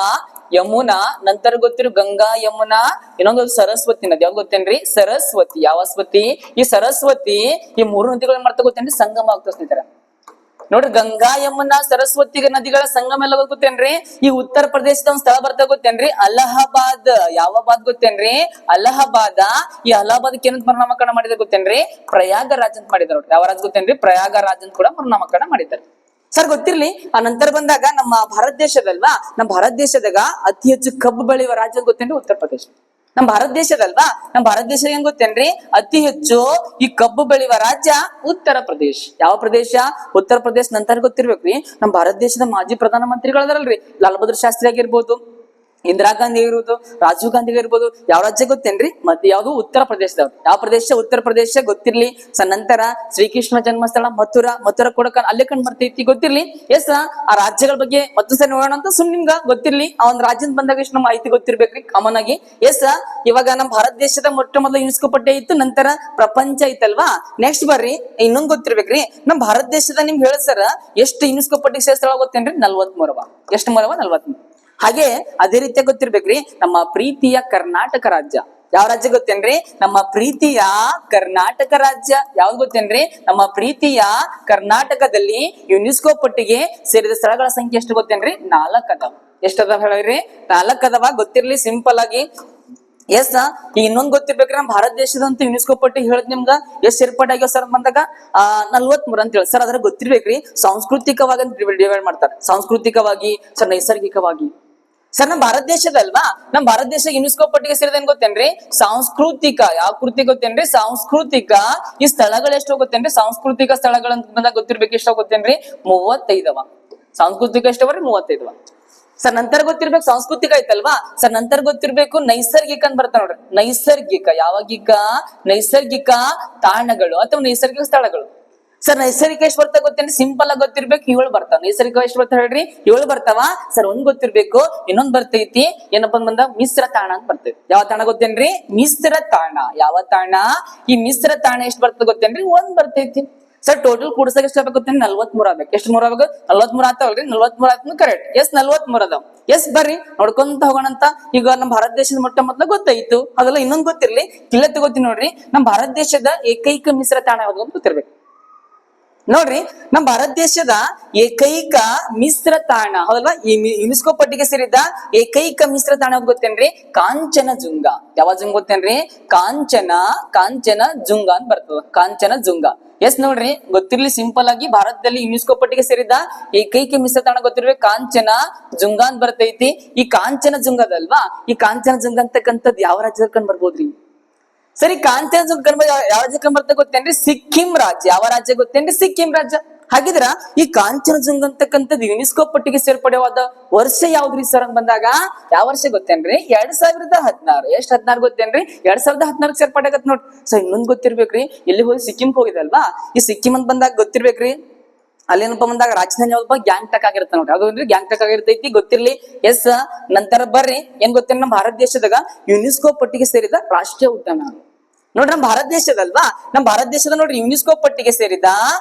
Speaker 1: ಯಮುನಾ ನಂತರ ಗೊತ್ತಿರು ಗಂಗಾ ಯಮುನಾ. ಇನ್ನೊಂದು ಸರಸ್ವತಿ ನದಿ. ಯಾವ್ದು ಗೊತ್ತೇನ್ರಿ? ಸರಸ್ವತಿ. ಯಾವ ಸ್ವತಿ? ಈ ಸರಸ್ವತಿ. ಈ ಮೂರು ನದಿಗಳು ಏನ್ ಮಾಡ್ತಾ ಗೊತ್ತೇನ್ರಿ? ಸಂಗಮ ಆಗ್ತದೆ ಸ್ನೇಹಿತರೆ. ನೋಡ್ರಿ ಗಂಗಾ ಯಮುನಾ ಸರಸ್ವತಿ ನದಿಗಳ ಸಂಗಮ ಎಲ್ಲ ಗೊತ್ತೇನ್ರಿ? ಈ ಉತ್ತರ ಪ್ರದೇಶದ ಒಂದ್ ಸ್ಥಳ ಬರ್ತಾ ಗೊತ್ತೇನ್ರಿ? ಅಲಹಾಬಾದ್. ಯಾವ ಬಾದ್ ಗೊತ್ತೇನ್ರಿ? ಅಲಹಾಬಾದ. ಈ ಅಲಹಾಬಾದ್ಗೆ ಏನಂತ ಮರುನಾಮಕರಣ ಮಾಡಿದ್ರೆ ಗೊತ್ತೇನ್ರಿ? ಪ್ರಯಾಗರಾಜ್ ಅಂತ ಮಾಡಿದಾರೆ ನೋಡ್ರಿ. ಯಾವ ರಾಜ ಗೊತ್ತೇನ್ರಿ? ಪ್ರಯಾಗರಾಜ್ ಅಂತ ಕೂಡ ಮರುನಾಮಕರಣ ಮಾಡಿದ್ದಾರೆ. ಸರ್ ಗೊತ್ತಿರ್ಲಿ. ಆ ನಂತರ ಬಂದಾಗ ನಮ್ಮ ಭಾರತ ದೇಶದಲ್ವಾ? ನಮ್ಮ ಭಾರತ ದೇಶದಾಗ ಅತಿ ಹೆಚ್ಚು ಕಬ್ಬು ಬೆಳೆಯುವ ರಾಜ್ಯ ಗೊತ್ತೇನ್ರಿ? ಉತ್ತರ ಪ್ರದೇಶ. ನಮ್ಮ ಭಾರತ ದೇಶದಲ್ವಾ? ನಮ್ಮ ಭಾರತ ದೇಶ ಏನ್ ಗೊತ್ತೇನ್ರಿ? ಅತಿ ಹೆಚ್ಚು ಈ ಕಬ್ಬು ಬೆಳೆಯುವ ರಾಜ್ಯ ಉತ್ತರ ಪ್ರದೇಶ. ಯಾವ ಪ್ರದೇಶ? ಉತ್ತರ ಪ್ರದೇಶ. ನಂತರ ಗೊತ್ತಿರ್ಬೇಕ್ರಿ ನಮ್ಮ ಭಾರತ ದೇಶದ ಮಾಜಿ ಪ್ರಧಾನ ಮಂತ್ರಿಗಳದಾರಲ್ರಿ, ಲಾಲ್ ಬಹದ್ದೂರ್ ಶಾಸ್ತ್ರಿ ಆಗಿರ್ಬೋದು, ಇಂದಿರಾ ಗಾಂಧಿ ಆಗಿರ್ಬೋದು, ರಾಜೀವ್ ಗಾಂಧಿ ಆಗಿರ್ಬೋದು. ಯಾವ ರಾಜ್ಯ ಗೊತ್ತೇನ್ರಿ? ಮತ್ತೆ ಯಾವ್ದು? ಉತ್ತರ ಪ್ರದೇಶದವ್ರು. ಯಾವ ಪ್ರದೇಶ? ಉತ್ತರ ಪ್ರದೇಶ. ಗೊತ್ತಿರ್ಲಿ. ಸ ನಂತರ ಶ್ರೀಕೃಷ್ಣ ಜನ್ಮಸ್ಥಳ ಮಥುರಾ ಕೂಡ ಅಲ್ಲೇ ಕಂಡು ಬರ್ತೈತಿ. ಗೊತ್ತಿರ್ಲಿ. ಎಸ್. ಆ ರಾಜ್ಯಗಳ ಬಗ್ಗೆ ಮತ್ತೊಂದ್ ಸರಿ ನೋಡೋಣ ಅಂತ ಸುಮ್ ನಿಮ್ಗ ಗೊತ್ತಿರ್ಲಿ. ಆ ಒಂದ್ ರಾಜ್ಯದ ಬಂದಾಗ ಇಷ್ಟು ನಮ್ಮ ಮಾಹಿತಿ ಗೊತ್ತಿರ್ಬೇಕ್ರಿ ಕಾಮನ್ ಆಗಿ. ಎಸ್. ಇವಾಗ ನಮ್ಮ ಭಾರತ ದೇಶದ ಮೊಟ್ಟ ಮೊದಲ ಯುನೆಸ್ಕೋ ಪಟ್ಟಿ ಇತ್ತು, ನಂತರ ಪ್ರಪಂಚ ಐತಲ್ವಾ? ನೆಕ್ಸ್ಟ್ ಬರ್ರಿ ಇನ್ನೊಂದ್ ಗೊತ್ತಿರ್ಬೇಕ್ರಿ ನಮ್ಮ ಭಾರತ ದೇಶದ ನಿಮ್ಗೆ ಹೇಳ್ಸರ ಎಷ್ಟು ಯುನೆಸ್ಕೋ ಪಟ್ಟಿ ಸೇರಿಸ್ತಾಳ ಗೊತ್ತೇನ್ರಿ? 43. ಎಷ್ಟು ಮರವ? 43. ಹಾಗೆ ಅದೇ ರೀತಿಯಾಗಿ ಗೊತ್ತಿರ್ಬೇಕ್ರಿ ನಮ್ಮ ಪ್ರೀತಿಯ ಕರ್ನಾಟಕ ರಾಜ್ಯ. ಯಾವ ರಾಜ್ಯ ಗೊತ್ತೇನ್ರಿ? ನಮ್ಮ ಪ್ರೀತಿಯ ಕರ್ನಾಟಕ ರಾಜ್ಯ. ಯಾವ್ದು ಗೊತ್ತೇನ್ರಿ? ನಮ್ಮ ಪ್ರೀತಿಯ ಕರ್ನಾಟಕದಲ್ಲಿ ಯುನೆಸ್ಕೋ ಪಟ್ಟಿಗೆ ಸೇರಿದ ಸ್ಥಳಗಳ ಸಂಖ್ಯೆ ಎಷ್ಟು ಗೊತ್ತೇನ್ರಿ? 4 ಅದಾವ. ಎಷ್ಟದ ಹೇಳ್ರಿ? 4 ಅದಾವ. ಗೊತ್ತಿರ್ಲಿ ಸಿಂಪಲ್ ಆಗಿ. ಎಸ್. ಈಗ ಇನ್ನೊಂದ್ ಗೊತ್ತಿರ್ಬೇಕ್ರಿ ನಮ್ಮ ಭಾರತ ದೇಶದಂತ ಯುನೆಸ್ಕೋ ಪಟ್ಟಿ ಹೇಳದ್ ನಿಮ್ಗ ಎಷ್ಟ್ ಸೇರ್ಪಡೆ ಆಗ್ಯಾವ ಸರ್ ಬಂದಾಗ 43 ಅಂತ ಹೇಳಿ. ಸರ್ ಅದ್ರ ಗೊತ್ತಿರ್ಬೇಕ್ರಿ ಸಾಂಸ್ಕೃತಿಕವಾಗಿ ಡಿವೈಡ್ ಮಾಡ್ತಾರೆ. ಸಾಂಸ್ಕೃತಿಕವಾಗಿ, ಸರ್ ನೈಸರ್ಗಿಕವಾಗಿ. ಸರ್ ನಮ್ಮ ಭಾರತ ದೇಶದಲ್ವಾ? ನಮ್ಮ ಭಾರತ ದೇಶ ಯುನೆಸ್ಕೋ ಪಟ್ಟಿಗೆ ಸೇರಿದ ಗೊತ್ತೇನ್ರಿ? ಸಾಂಸ್ಕೃತಿಕ. ಯಾವ ಕೃತಿ ಗೊತ್ತೇನ್ರಿ? ಸಾಂಸ್ಕೃತಿಕ. ಈ ಸ್ಥಳಗಳು ಎಷ್ಟು ಗೊತ್ತೇನ್ರಿ? ಸಾಂಸ್ಕೃತಿಕ ಸ್ಥಳಗಳಂತ ಬಂದಾಗ ಗೊತ್ತಿರ್ಬೇಕು. ಎಷ್ಟು ಗೊತ್ತೇನ್ರಿ? 35 ಅವ. ಸಾಂಸ್ಕೃತಿಕ ಎಷ್ಟವ? 35 ಅವ. ಸರ್ ನಂತರ ಗೊತ್ತಿರ್ಬೇಕು ಸಾಂಸ್ಕೃತಿಕ ಐತಲ್ವಾ. ಸರ್ ನಂತರ ಗೊತ್ತಿರ್ಬೇಕು ನೈಸರ್ಗಿಕ ಅಂತ ಬರ್ತಾವ ನೋಡ್ರಿ. ನೈಸರ್ಗಿಕ ಯಾವಾಗಿಕ ನೈಸರ್ಗಿಕ ತಾಣಗಳು ಅಥವಾ ನೈಸರ್ಗಿಕ ಸ್ಥಳಗಳು. ಸರ್ ನೈಸರ್ಗಿಕ ಎಷ್ಟು ಬರ್ತಾವ ಗೊತ್ತೇನ್ರಿ? ಸಿಂಪಲ್ ಆಗಿ ಗೊತ್ತಿರ್ಬೇಕು 7 ಬರ್ತಾವ. ನೈಸರ್ಗಿಕ ಎಷ್ಟು ಬರ್ತಾವ ಹೇಳ್ರಿ? 7 ಬರ್ತಾವ. ಸರ್ ಒಂದ್ ಗೊತ್ತಿರ್ಬೇಕು, ಇನ್ನೊಂದ್ ಬರ್ತೈತಿ ಏನಪ್ಪಾ ಬಂದ ಮಿಶ್ರ ತಾಣ ಅಂತ ಬರ್ತೈತಿ. ಯಾವ ತಾಣ ಗೊತ್ತೇನ್ರಿ? ಮಿಶ್ರ ತಾಣ. ಯಾವ ತಾಣ? ಈ ಮಿಶ್ರ ತಾಣ ಎಷ್ಟು ಬರ್ತದೆ ಗೊತ್ತೇನ್ರಿ? 1 ಬರ್ತೈತಿ. ಸರ್ ಟೋಟಲ್ ಕೂಡ್ಸಾಗ ಎಷ್ಟು ಆಗ್ಬೇಕು ಗೊತ್ತೇನ್ರಿ? 43 ಆಗ್ಬೇಕು. ಎಷ್ಟು 3 ಆಗ್ಬೇಕು? 43 ಆಗ್ತಾವಲ್ರಿ. 43 ಆಯ್ತು ಕರೆಕ್ಟ್. ಎಸ್ 43 ಅದಾವ. ಎಸ್ ಬರ್ರಿ ನೋಡ್ಕೊಂತ ಹೋಗೋಣಂತ. ಈಗ ನಮ್ಮ ಭಾರತ ದೇಶದ ಮೊಟ್ಟ ಗೊತ್ತಾಯ್ತು. ಅದೆಲ್ಲ ಇನ್ನೊಂದ್ ಗೊತ್ತಿರ್ಲಿ, ಕಿಲ್ಲ ತಗೋತೀನಿ ನೋಡ್ರಿ. ನಮ್ಮ ಭಾರತ ದೇಶದ ಏಕೈಕ ಮಿಶ್ರ ತಾಣ ಯಾವ್ದು ಅಂತ ಗೊತ್ತಿರ್ಬೇಕು ನೋಡ್ರಿ. ನಮ್ಮ ಭಾರತ ದೇಶದ ಏಕೈಕ ಮಿಶ್ರ ತಾಣ ಹೌದಲ್ವಾ? ಈ ಯುನೆಸ್ಕೋ ಪಟ್ಟಿಗೆ ಸೇರಿದ ಏಕೈಕ ಮಿಶ್ರ ತಾಣ ಗೊತ್ತೇನ್ರಿ? ಕಾಂಚನಜುಂಗ. ಯಾವ ಜುಂಗ ಗೊತ್ತೇನ್ರಿ? ಕಾಂಚನಜುಂಗ ಅಂತ ಬರ್ತದ. ಕಾಂಚನಜುಂಗ. ಎಸ್ ನೋಡ್ರಿ ಗೊತ್ತಿರ್ಲಿ ಸಿಂಪಲ್ ಆಗಿ ಭಾರತದಲ್ಲಿ ಯುನೆಸ್ಕೋ ಪಟ್ಟಿಗೆ ಸೇರಿದ ಏಕೈಕ ಮಿಶ್ರ ತಾಣ ಗೊತ್ತಿರ್ಬೇಕು ಕಾಂಚನಜುಂಗ ಅಂತ ಬರ್ತೈತಿ. ಈ ಕಾಂಚನಜುಂಗದಲ್ವಾ, ಈ ಕಾಂಚನಜುಂಗ ಅಂತಕ್ಕಂಥದ್ದು ಯಾವ ರಾಜ್ಯದಲ್ಲಿ ಕಂಡು ಬರ್ಬೋದ್ರಿ? ಸರಿ ಕಾಂಚನಜುಂಗ ಯಾವ ರಾಜ್ಯಕ್ಕೆ ಬರ್ತದೆ ಗೊತ್ತೇನ್ರಿ? ಸಿಕ್ಕಿಂ ರಾಜ್ಯ. ಯಾವ ರಾಜ್ಯ ಗೊತ್ತೇನ್ರಿ? ಸಿಕ್ಕಿಂ ರಾಜ್ಯ. ಹಾಗಿದ್ರ ಈ ಕಾಂಚನಜುಂಗ ಅಂತಕ್ಕಂಥದ್ದು ಯುನೆಸ್ಕೋ ಪಟ್ಟಿಗೆ ಸೇರ್ಪಡೆವಾದ ವರ್ಷ ಯಾವ್ದ್ರಿ ಸರ್ ಅಂತ ಬಂದಾಗ ಯಾವ ವರ್ಷ ಗೊತ್ತೇನ್ರಿ? 2016. ಎಷ್ಟ್ 16 ಗೊತ್ತೇನ್ರಿ? 2016 ಸೇರ್ಪಡೆ ಆಗತ್ ನೋಡ್ರಿ. ಸೊ ಇನ್ನೊಂದ್ ಗೊತ್ತಿರ್ಬೇಕ್ರಿ, ಎಲ್ಲಿ ಹೋಗಿ ಸಿಕ್ಕಿಂ ಹೋಗಿದಲ್ವಾ, ಈ ಸಿಕ್ಕಿಂ ಅಂತ ಬಂದಾಗ ಗೊತ್ತಿರ್ಬೇಕ್ರಿ ಅಲ್ಲೇನಪ್ಪ ಬಂದಾಗ ರಾಜಧಾನಿ ಯಾವ್ದಪ್ಪ? ಗ್ಯಾಂಗ್ಟಕ್ ಆಗಿರ್ತ ನೋಡ್ರಿ. ಅದು ಗ್ಯಾಂಗ್ಟಕ್ ಆಗಿರ್ತೈತಿ ಗೊತ್ತಿರ್ಲಿ. ಎಸ್ ನಂತರ ಬರ್ರಿ ಏನ್ ಗೊತ್ತೇನ್? ನಮ್ಮ ಭಾರತ ದೇಶದಾಗ ಯುನೆಸ್ಕೋ ಪಟ್ಟಿಗೆ ಸೇರಿದ ರಾಷ್ಟ್ರೀಯ ಉದ್ಯಾನ ನೋಡ್ರಿ. ನಮ್ಮ ಭಾರತ ದೇಶದಲ್ವಾ, ನಮ್ಮ ಭಾರತ ದೇಶದ ನೋಡ್ರಿ ಯುನೆಸ್ಕೋ ಪಟ್ಟಿಗೆ ಸೇರಿದ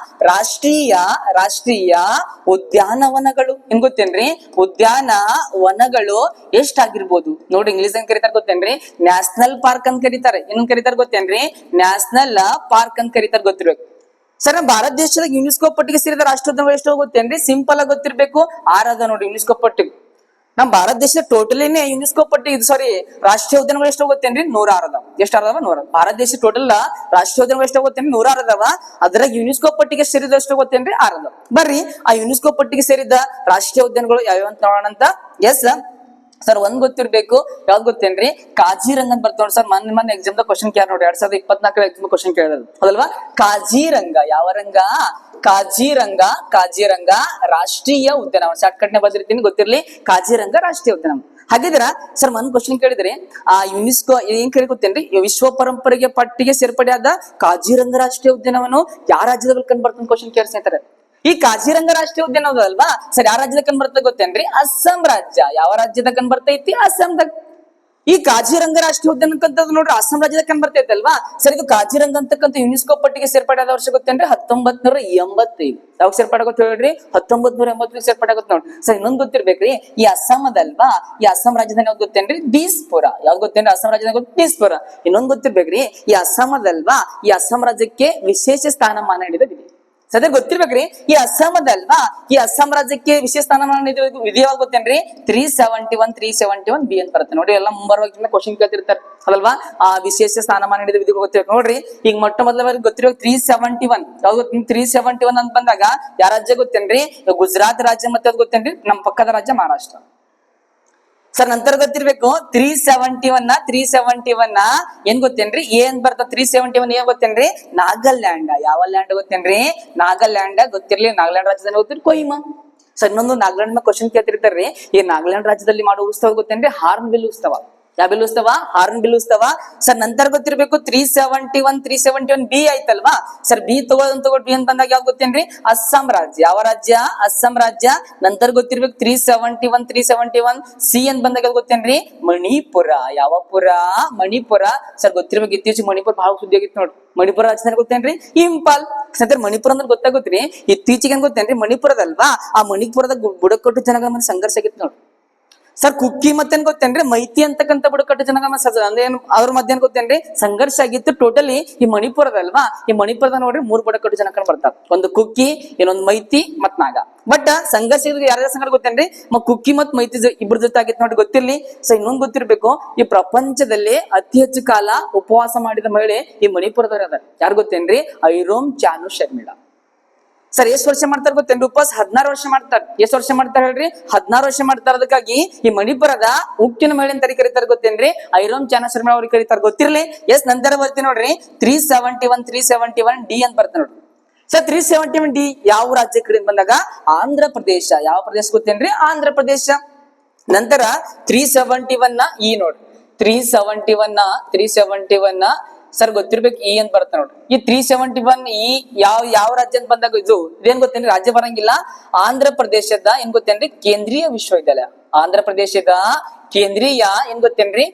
Speaker 1: ರಾಷ್ಟ್ರೀಯ ಉದ್ಯಾನವನಗಳು ಏನ್ ಗೊತ್ತೇನ್ರಿ? ಉದ್ಯಾನವನಗಳು ಎಷ್ಟಾಗಿರ್ಬೋದು ನೋಡ್ರಿ. ಇಂಗ್ಲಿಷ್ ಅಂತ ಕರೀತಾರ ಗೊತ್ತೇನ್ರಿ? ನ್ಯಾಷನಲ್ ಪಾರ್ಕ್ ಅಂತ ಕರೀತಾರೆ. ಏನಂತ ಕರೀತಾರ ಗೊತ್ತೇನ್ರಿ? ನ್ಯಾಷನಲ್ ಪಾರ್ಕ್ ಅಂತ ಕರೀತಾರ. ಗೊತ್ತಿರ್ಬೇಕು ಸರ್. ನಮ್ಮ ಭಾರತ ದೇಶದ ಯುನೆಸ್ಕೋ ಪಟ್ಟಿಗೆ ಸೇರಿದ ರಾಷ್ಟ್ರೋದ್ಯಾನಗಳು ಎಷ್ಟು ಗೊತ್ತೇನ್ರಿ? ಸಿಂಪಲ್ ಆಗಿ ಗೊತ್ತಿರ್ಬೇಕು 6 ಅದ ನೋಡ್ರಿ ಯುನೆಸ್ಕೋ ಪಟ್ಟಿಗೆ. ನಮ್ಮ ಭಾರತ ದೇಶದ ಟೋಟಲಿನೇ ಯುನೆಸ್ಕೋ ಪಟ್ಟಿ ರಾಷ್ಟ್ರೀಯ ಉದ್ಯಾನಗಳು ಎಷ್ಟು ಗೊತ್ತೇನ್ರಿ? 106 ಅದಾವ. ಎಷ್ಟು ಅದಾವ? 100. ಭಾರತ ದೇಶ ಟೋಟಲ್ ರಾಷ್ಟ್ರೀಯ ಉದ್ಯಾನಗಳು ಎಷ್ಟು ಗೊತ್ತೇನ್ರಿ? 106 ಅದಾವ. ಅದ್ರಾಗ ಯುನೆಸ್ಕೋ ಪಟ್ಟಿಗೆ ಸೇರಿದ ಎಷ್ಟು ಗೊತ್ತೇನ್ರಿ? 6 ಅದಾವ. ಬರ್ರಿ ಆ ಯುನೆಸ್ಕೋ ಪಟ್ಟಿಗೆ ಸೇರಿದ ರಾಷ್ಟ್ರೀಯ ಉದ್ಯಾನಗಳು ಯಾವ್ಯಾವ ಅಂತ ನೋಡೋಣಂತ. ಎಸ್ ಸರ್ ಒಂದ್ ಗೊತ್ತಿರ್ಬೇಕು, ಯಾವ್ದು ಗೊತ್ತೇನ್ರಿ? ಕಾಜಿರಂಗ ಅಂತ ಬರ್ತಾವ ಸರ್. ಮೊನ್ನೆ ಎಕ್ಸಾಮ್ ದ ಕ್ವಶನ್ ಕೇಳ ನೋಡಿ. 2024 ಎಕ್ಸಾಮ್ ಕ್ವಶನ್ ಕೇಳಿದ್ರು ಹೌದಲ್ವಾ? ಕಾಜಿರಂಗ. ಯಾವ ರಂಗ? ಕಾಜಿರಂಗ ರಾಷ್ಟ್ರೀಯ ಉದ್ಯಾನವನ. ಶಾರ್ಟ್ ಕಟ್ ನೆ ಬಂದಿರ್ತೀನಿ ಗೊತ್ತಿರ್ಲಿ. ಕಾಜಿರಂಗ ರಾಷ್ಟ್ರೀಯ ಉದ್ಯಾನವನ. ಹಾಗಿದ್ರ ಸರ್ ಒಂದ್ ಕ್ವಶನ್ ಕೇಳಿದ್ರೆ ಆ ಯುನೆಸ್ಕೋ ಏನ್ ಕೇಳಿ ಗೊತ್ತೇನ್ರಿ? ವಿಶ್ವ ಪರಂಪರೆಗೆ ಪಟ್ಟಿಗೆ ಸೇರ್ಪಡೆಯಾದ ಕಾಜಿರಂಗ ರಾಷ್ಟ್ರೀಯ ಉದ್ಯಾನವನ ಯಾವ ರಾಜ್ಯದಲ್ಲಿ ಕಂಡು ಬರ್ತಂತ ಕ್ವಶನ್ ಕೇಳ್ಸ್ತಾರೆ. ಈ ಕಾಜಿರಂಗ ರಾಷ್ಟ್ರೀಯ ಉದ್ಯಾನ ಅಲ್ವಾ ಸರ್, ಯಾವ ರಾಜ್ಯದ ಕಂಡು ಬರ್ತದೆ ಗೊತ್ತೇನ್ರಿ? ಅಸ್ಸಾಂ ರಾಜ್ಯ. ಯಾವ ರಾಜ್ಯದ ಕಂಡು ಬರ್ತೈತಿ? ಅಸ್ಸಾಂದಾಗ. ಈ ಕಾಜಿರಂಗ ರಾಷ್ಟ್ರೀಯ ಉದ್ಯಾನ ಅಂತಕ್ಕಂಥದ್ದು ನೋಡ್ರಿ ಅಸ್ಸಾಂ ರಾಜ್ಯದ ಕಂಡು ಬರ್ತೈತೆ ಅಲ್ವಾ ಸರ್. ಇದು ಕಾಜಿರಂಗ ಅಂತಕ್ಕಂಥ ಯುನೆಸ್ಕೋ ಪಟ್ಟಿಗೆ ಸೇರ್ಪಡೆ ಆದ ವರ್ಷ ಗೊತ್ತೇನ್ರಿ? 1985. ಯಾವಾಗ ಸೇರ್ಪಡೆ ಆಗುತ್ತೆ ಹೇಳ್ರಿ? 1985 ಸೇರ್ಪಡೆ ಆಗುತ್ತೆ ನೋಡ್ರಿ ಸರ್. ಇನ್ನೊಂದ್ ಗೊತ್ತಿರ್ಬೇಕ್ರಿ, ಈ ಅಸ್ಸಾಮದಲ್ವಾ, ಈ ಅಸ್ಸಾಂ ರಾಜ್ಯದ ಯಾವ್ದು ಗೊತ್ತೇನ್ರಿ? ದೀಸ್ಪುರ. ಯಾವ್ದು ಗೊತ್ತೇನ್ರಿ? ಅಸ್ಸಾಂ ರಾಜ್ಯದ ದೀಸ್ಪುರ. ಇನ್ನೊಂದ್ ಗೊತ್ತಿರ್ಬೇಕ್ರಿ, ಈ ಅಸ್ಸಾಮದಲ್ವಾ, ಈ ಅಸ್ಸಾಂ ರಾಜ್ಯಕ್ಕೆ ವಿಶೇಷ ಸ್ಥಾನಮಾನ ನೀಡಿದ ವಿಧಿ. ಸದ್ಯ ಗೊತ್ತಿರ್ಬೇಕ್ರಿ, ಈ ಅಸ್ಸಾಮದಲ್ವಾ, ಈ ಅಸ್ಸಾಂ ರಾಜ್ಯಕ್ಕೆ ವಿಶೇಷ ಸ್ಥಾನಮಾನ ವಿಧಿ ಯಾವಾಗ ಗೊತ್ತೇನ್ರಿ? 371 ಬಿ ಅಂತ ಬರುತ್ತೆ ನೋಡಿ. ಎಲ್ಲ ಮುಂಬರುವ ಕ್ವಶನ್ ಕೇಳ್ತಿರ್ತಾರೆ ಅದಲ್ವಾ. ಆ ವಿಶೇಷ ಸ್ಥಾನಮಾನ ನೀಡಿದ ವಿಧಿ ಗೊತ್ತಿರ್ಬೇಕು ನೋಡ್ರಿ. ಈಗ ಮೊಟ್ಟ ಮೊದಲ ಗೊತ್ತಿರೋ 371 ಯಾವ್ದು? 371 ಅಂತ ಬಂದಾಗ ಯಾವ ರಾಜ್ಯ ಗೊತ್ತೇನ್ರಿ? ಗುಜರಾತ್ ರಾಜ್ಯ. ಮತ್ತೆ ಅದು ಗೊತ್ತೇನ್ರಿ? ನಮ್ಮ ಪಕ್ಕದ ರಾಜ್ಯ ಮಹಾರಾಷ್ಟ್ರ. ಸರ್ ನಂತರ ಗೊತ್ತಿರ್ಬೇಕು 371 ಏನ್ ಗೊತ್ತೇನ್ರಿ? ಏನ್ ಬರ್ತ 371 ಏನ್ ಗೊತ್ತೇನ್ರಿ? ನಾಗಾಲ್ಯಾಂಡ್. ಯಾವ ಲ್ಯಾಂಡ್ ಗೊತ್ತೇನ್ರಿ? ನಾಗಾಲ್ಯಾಂಡ್. ಗೊತ್ತಿರ್ಲಿ ನಾಗಾಲ್ಯಾಂಡ್ ರಾಜ್ಯದಲ್ಲಿ ಗೊತ್ತಿರಿ ಕೊಹಿಮಾ. ಸರ್ ಇನ್ನೊಂದು ನಾಗಾಲ್ಯಾಂಡ್ ಕ್ವಶನ್ ಕೇಳ್ತಿರ್ತಾರ್ರಿ. ಈ ನಾಗಾಲ್ಯಾಂಡ್ ರಾಜ್ಯದಲ್ಲಿ ಮಾಡೋ ಉತ್ಸವ ಗೊತ್ತೇನ್ರಿ? ಹಾರ್ನ್ ಬಿಲ್ ಉತ್ಸವ. ಯಾವ ಬಿಲ್ ಉತ್ಸವ? ಹಾರ್ನ್ ಬಿಲ್ ಉತ್ಸವ. ಸರ್ ನಂತರ ಗೊತ್ತಿರ್ಬೇಕು 371 ಬಿ ಆಯ್ತಲ್ವಾ ಸರ್. ಬಿ ತಗೊಳ್ ಬಿ ಅಂತ ಬಂದಾಗ ಯಾವ್ದು ಗೊತ್ತೇನ್ರಿ? ಅಸ್ಸಾಂ ರಾಜ್ಯ. ಯಾವ ರಾಜ್ಯ? ಅಸ್ಸಾಂ ರಾಜ್ಯ. ನಂತರ ಗೊತ್ತಿರ್ಬೇಕು 371 ಸಿ ಅಂತ ಬಂದಾಗ ಯಾವ್ದು ಗೊತ್ತೇನ್ರಿ? ಮಣಿಪುರ. ಯಾವ ಪುರ? ಮಣಿಪುರ. ಸರ್ ಗೊತ್ತಿರ್ಬೇಕು ಇತ್ತೀಚೆಗೆ ಮಣಿಪುರ ಬಹಳ ಸುದ್ದಿ ಆಗಿತ್ತು ನೋಡ್ರಿ. ಮಣಿಪುರ ರಾಜಧಾನಿ ಗೊತ್ತೇನ್ರಿ? ಇಂಪಾಲ್. ನಂತರ ಮಣಿಪುರ ಅಂದ್ರೆ ಗೊತ್ತಾಗುತ್ತ್ರಿ ಇತ್ತೀಚೆಗೆ ಏನ್ ಗೊತ್ತೇನ್ರಿ? ಮಣಿಪುರದಲ್ವಾ, ಆ ಮಣಿಪುರದ ಬುಡಕಟ್ಟು ಜನಗಳ ಮಧ್ಯೆ ಸಂಘರ್ಷ ಆಗಿತ್ತು ನೋಡ್ರಿ ಸರ್. ಕುಕ್ಕಿ ಮತ್ತೇನ್ ಗೊತ್ತೇನ್ರಿ? ಮೈತಿ ಅಂತಕ್ಕಂಥ ಬುಡಕಟ್ಟು ಜನಗಳ ಅಂದೇನು ಅವ್ರ ಮಧ್ಯ ಗೊತ್ತೇನ್ರಿ? ಸಂಘರ್ಷ ಆಗಿತ್ತು. ಟೋಟಲಿ ಈ ಮಣಿಪುರದಲ್ವಾ, ಈ ಮಣಿಪುರದ ನೋಡ್ರಿ 3 ಬುಡಕಟ್ಟು ಜನಗಳು ಬರ್ತಾರ. ಒಂದು ಕುಕ್ಕಿ, ಇನ್ನೊಂದು ಮೈತಿ, ಮತ್ ನಾಗ. ಬಟ್ ಸಂಘರ್ಷ ಯಾರ್ಯಾರ ಸಂಘರ್ಷ ಗೊತ್ತೇನ್ರಿ? ಕುಕ್ಕಿ ಮತ್ ಮೈತಿ ಇಬ್ಬರ ಜೊತೆ ಆಗಿತ್ತು ನೋಡಿ. ಗೊತ್ತಿರ್ಲಿ. ಸೊ ಇನ್ನೊಂದು ಗೊತ್ತಿರ್ಬೇಕು, ಈ ಪ್ರಪಂಚದಲ್ಲಿ ಅತಿ ಹೆಚ್ಚು ಕಾಲ ಉಪವಾಸ ಮಾಡಿದ ಮಹಿಳೆ ಈ ಮಣಿಪುರದವ್ರ ಅದಾರ. ಯಾರು ಗೊತ್ತೇನ್ರಿ? ಐರೋಮ್ ಚಾನು ಶರ್ಮಿಳಾ. ಸರ್ ಎಷ್ಟು ವರ್ಷ ಮಾಡ್ತಾರೆ ಗೊತ್ತೇನ್ರಿ? ಉಪವಾಸ 16 ವರ್ಷ ಮಾಡ್ತಾರೆ. ಎಷ್ಟು ವರ್ಷ ಮಾಡ್ತಾರೆ ಹೇಳ್ರಿ? 16 ವರ್ಷ ಮಾಡ್ತಾರೆ. ಅದಕ್ಕಾಗಿ ಈ ಮಣಿಪುರದ ಉಕ್ಕಿನ ಮಹಿಳೆ ಅಂತ ಕರೀತಾರೆ ಗೊತ್ತೇನ್ರಿ? ಐರೋಮ್ ಚಾನು ಶರ್ಮಿಳಾ ಅವ್ರಿಗೆ ಕರೀತಾರೆ. ಗೊತ್ತಿರ್ಲಿ. ಎಸ್ ನಂತರ ಬರ್ತೀನಿ ನೋಡ್ರಿ 371 ಡಿ ಅಂತ ಬರ್ತಾರೆ ನೋಡ್ರಿ ಸರ್. 371 ಡಿ ಯಾವ ರಾಜ್ಯ ಕಡೆ ಬಂದಾಗ? ಆಂಧ್ರ ಪ್ರದೇಶ. ಯಾವ ಪ್ರದೇಶ ಗೊತ್ತೇನ್ರಿ? ಆಂಧ್ರ ಪ್ರದೇಶ. ನಂತರ 371 ಈ ನೋಡಿ 371 ಸರ್ ಗೊತ್ತಿರ್ಬೇಕು ಈ ಅಂತ ಬರುತ್ತೆ ನೋಡ್ರಿ. ಈ 371 ಈ ಯಾವ ರಾಜ್ಯ ಅಂತ ಬಂದಾಗ ಇದೇನ್ ಗೊತ್ತೇನ್ರಿ, ರಾಜ್ಯ ಬರಂಗಿಲ್ಲ. ಆಂಧ್ರ ಪ್ರದೇಶದ ಏನ್ ಗೊತ್ತೇನ್ರಿ ಕೇಂದ್ರೀಯ ವಿಶ್ವವಿದ್ಯಾಲಯ. ಆಂಧ್ರ ಪ್ರದೇಶದ ಕೇಂದ್ರೀಯ ಏನ್ ಗೊತ್ತೇನ್ರಿ